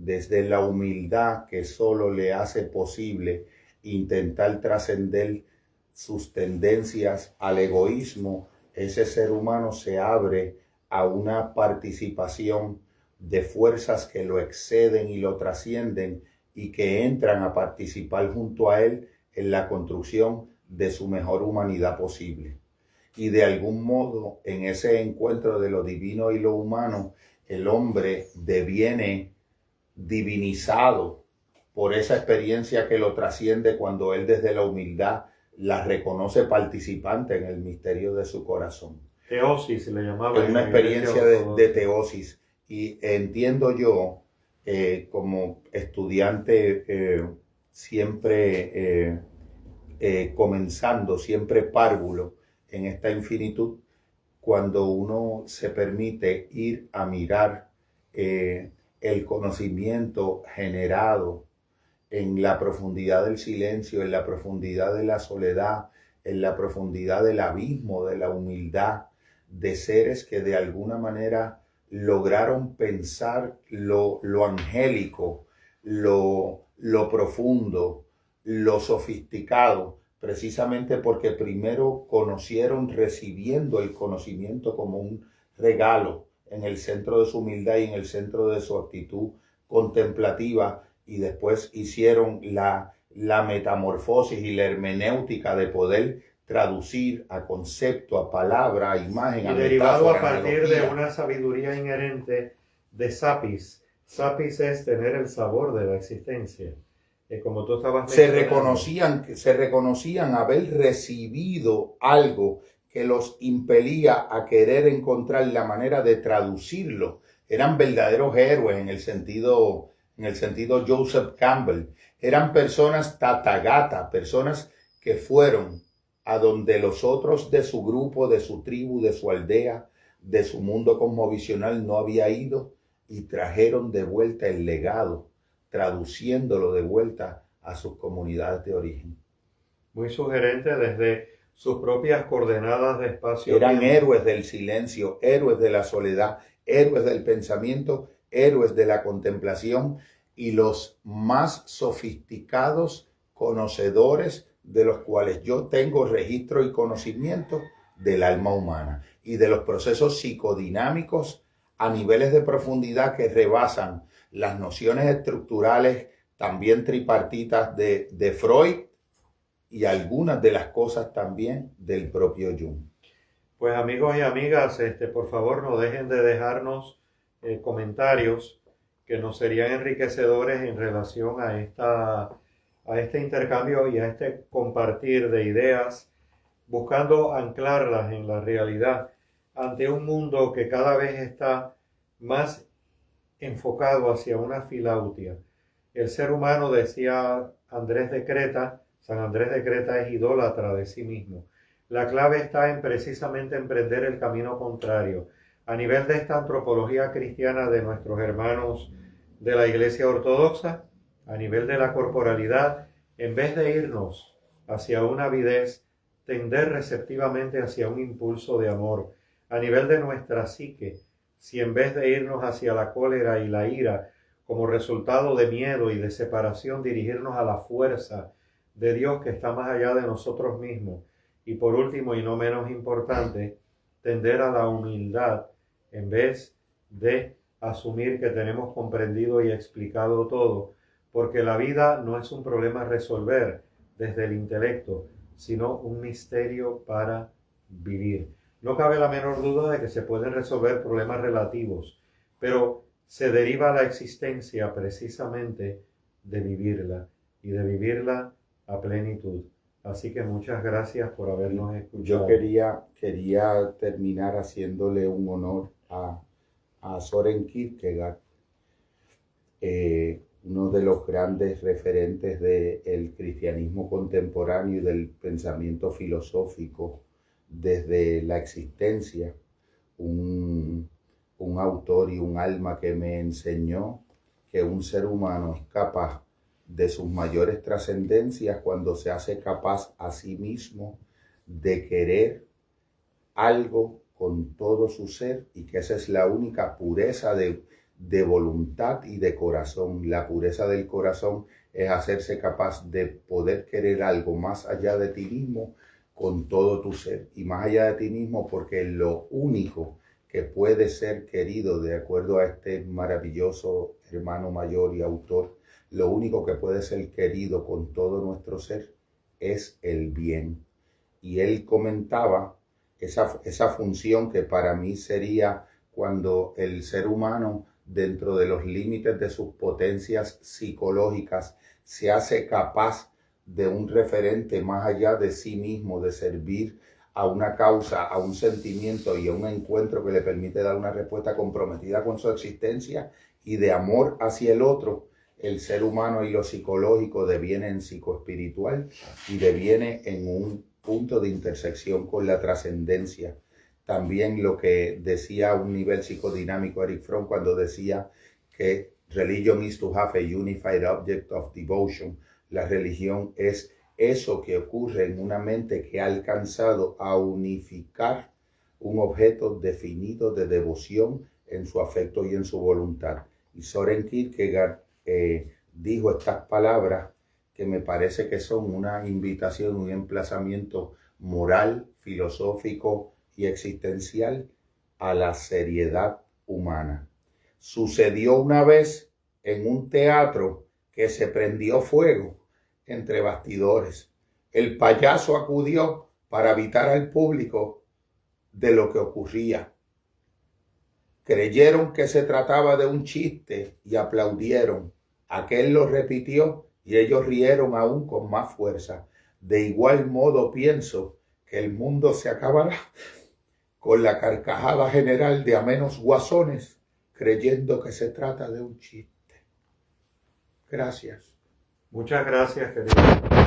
la humildad que solo le hace posible intentar trascender sus tendencias al egoísmo, ese ser humano se abre a una participación de fuerzas que lo exceden y lo trascienden, y que entran a participar junto a él en la construcción de su mejor humanidad posible. Y de algún modo, en ese encuentro de lo divino y lo humano, el hombre deviene divinizado por esa experiencia que lo trasciende, cuando él desde la humildad la reconoce participante en el misterio de su corazón.
Teosis se le llamaba.
Es una experiencia de teosis. Y entiendo yo, como estudiante siempre comenzando, siempre párvulo en esta infinitud, cuando uno se permite ir a mirar el conocimiento generado en la profundidad del silencio, en la profundidad de la soledad, en la profundidad del abismo, de la humildad, de seres que de alguna manera lograron pensar lo angélico, lo profundo, lo sofisticado, precisamente porque primero conocieron recibiendo el conocimiento como un regalo en el centro de su humildad y en el centro de su actitud contemplativa, y después hicieron la la metamorfosis y la hermenéutica de poder traducir a concepto, a palabra, a imagen,
Y
a
derivado
metáfora,
a partir
analogía.
de una sabiduría inherente de sapis. Sapis es tener el sabor de la existencia. Como tú estabas
se
mencionando.
reconocían haber recibido algo que los impelía a querer encontrar la manera de traducirlo. Eran verdaderos héroes en el sentido Joseph Campbell. Eran personas tatagata, personas que fueron a donde los otros de su grupo, de su tribu, de su aldea, de su mundo cosmovisional no había ido y trajeron de vuelta el legado, traduciéndolo de vuelta a sus comunidades de origen.
Muy sugerente desde sus propias coordenadas de espacio.
Eran héroes del silencio, héroes de la soledad, héroes del pensamiento, héroes de la contemplación y los más sofisticados conocedores de los cuales yo tengo registro y conocimiento del alma humana y de los procesos psicodinámicos a niveles de profundidad que rebasan las nociones estructurales también tripartitas de Freud y algunas de las cosas también del propio Jung.
Pues amigos y amigas, por favor no dejen de dejarnos comentarios que nos serían enriquecedores en relación a este intercambio y a este compartir de ideas, buscando anclarlas en la realidad ante un mundo que cada vez está más enfocado hacia una filautia. El ser humano, decía Andrés de Creta, San Andrés de Creta es idólatra de sí mismo. La clave está en precisamente emprender el camino contrario. A nivel de esta antropología cristiana de nuestros hermanos de la Iglesia Ortodoxa, a nivel de la corporalidad, en vez de irnos hacia una avidez, tender receptivamente hacia un impulso de amor. A nivel de nuestra psique, si en vez de irnos hacia la cólera y la ira, como resultado de miedo y de separación, dirigirnos a la fuerza de Dios que está más allá de nosotros mismos. Y por último, y no menos importante, tender a la humildad en vez de asumir que tenemos comprendido y explicado todo, porque la vida no es un problema a resolver desde el intelecto, sino un misterio para vivir. No cabe la menor duda de que se pueden resolver problemas relativos, pero se deriva la existencia precisamente de vivirla y de vivirla a plenitud. Así que muchas gracias por habernos escuchado.
Yo quería terminar haciéndole un honor a Soren Kierkegaard, uno de los grandes referentes del cristianismo contemporáneo y del pensamiento filosófico desde la existencia, un autor y un alma que me enseñó que un ser humano es capaz de sus mayores trascendencias cuando se hace capaz a sí mismo de querer algo con todo su ser y que esa es la única pureza de voluntad y de corazón. La pureza del corazón es hacerse capaz de poder querer algo más allá de ti mismo con todo tu ser y más allá de ti mismo, porque lo único que puede ser querido, de acuerdo a este maravilloso hermano mayor y autor, lo único que puede ser querido con todo nuestro ser es el bien. Y él comentaba esa función que para mí sería cuando el ser humano, dentro de los límites de sus potencias psicológicas, se hace capaz de un referente más allá de sí mismo, de servir a una causa, a un sentimiento y a un encuentro que le permite dar una respuesta comprometida con su existencia y de amor hacia el otro. El ser humano y lo psicológico deviene en psicoespiritual y deviene en un punto de intersección con la trascendencia. También lo que decía a un nivel psicodinámico Erich Fromm cuando decía que religion is to have a unified object of devotion. La religión es eso que ocurre en una mente que ha alcanzado a unificar un objeto definido de devoción en su afecto y en su voluntad. Y Soren Kierkegaard dijo estas palabras que me parece que son una invitación, un emplazamiento moral, filosófico y existencial a la seriedad humana. Sucedió una vez en un teatro que se prendió fuego entre bastidores. El payaso acudió para avisar al público de lo que ocurría. Creyeron que se trataba de un chiste y aplaudieron. Aquel lo repitió y ellos rieron aún con más fuerza. De igual modo pienso que el mundo se acabará con la carcajada general de amenos guasones, creyendo que se trata de un chiste. Gracias.
Muchas gracias, querido.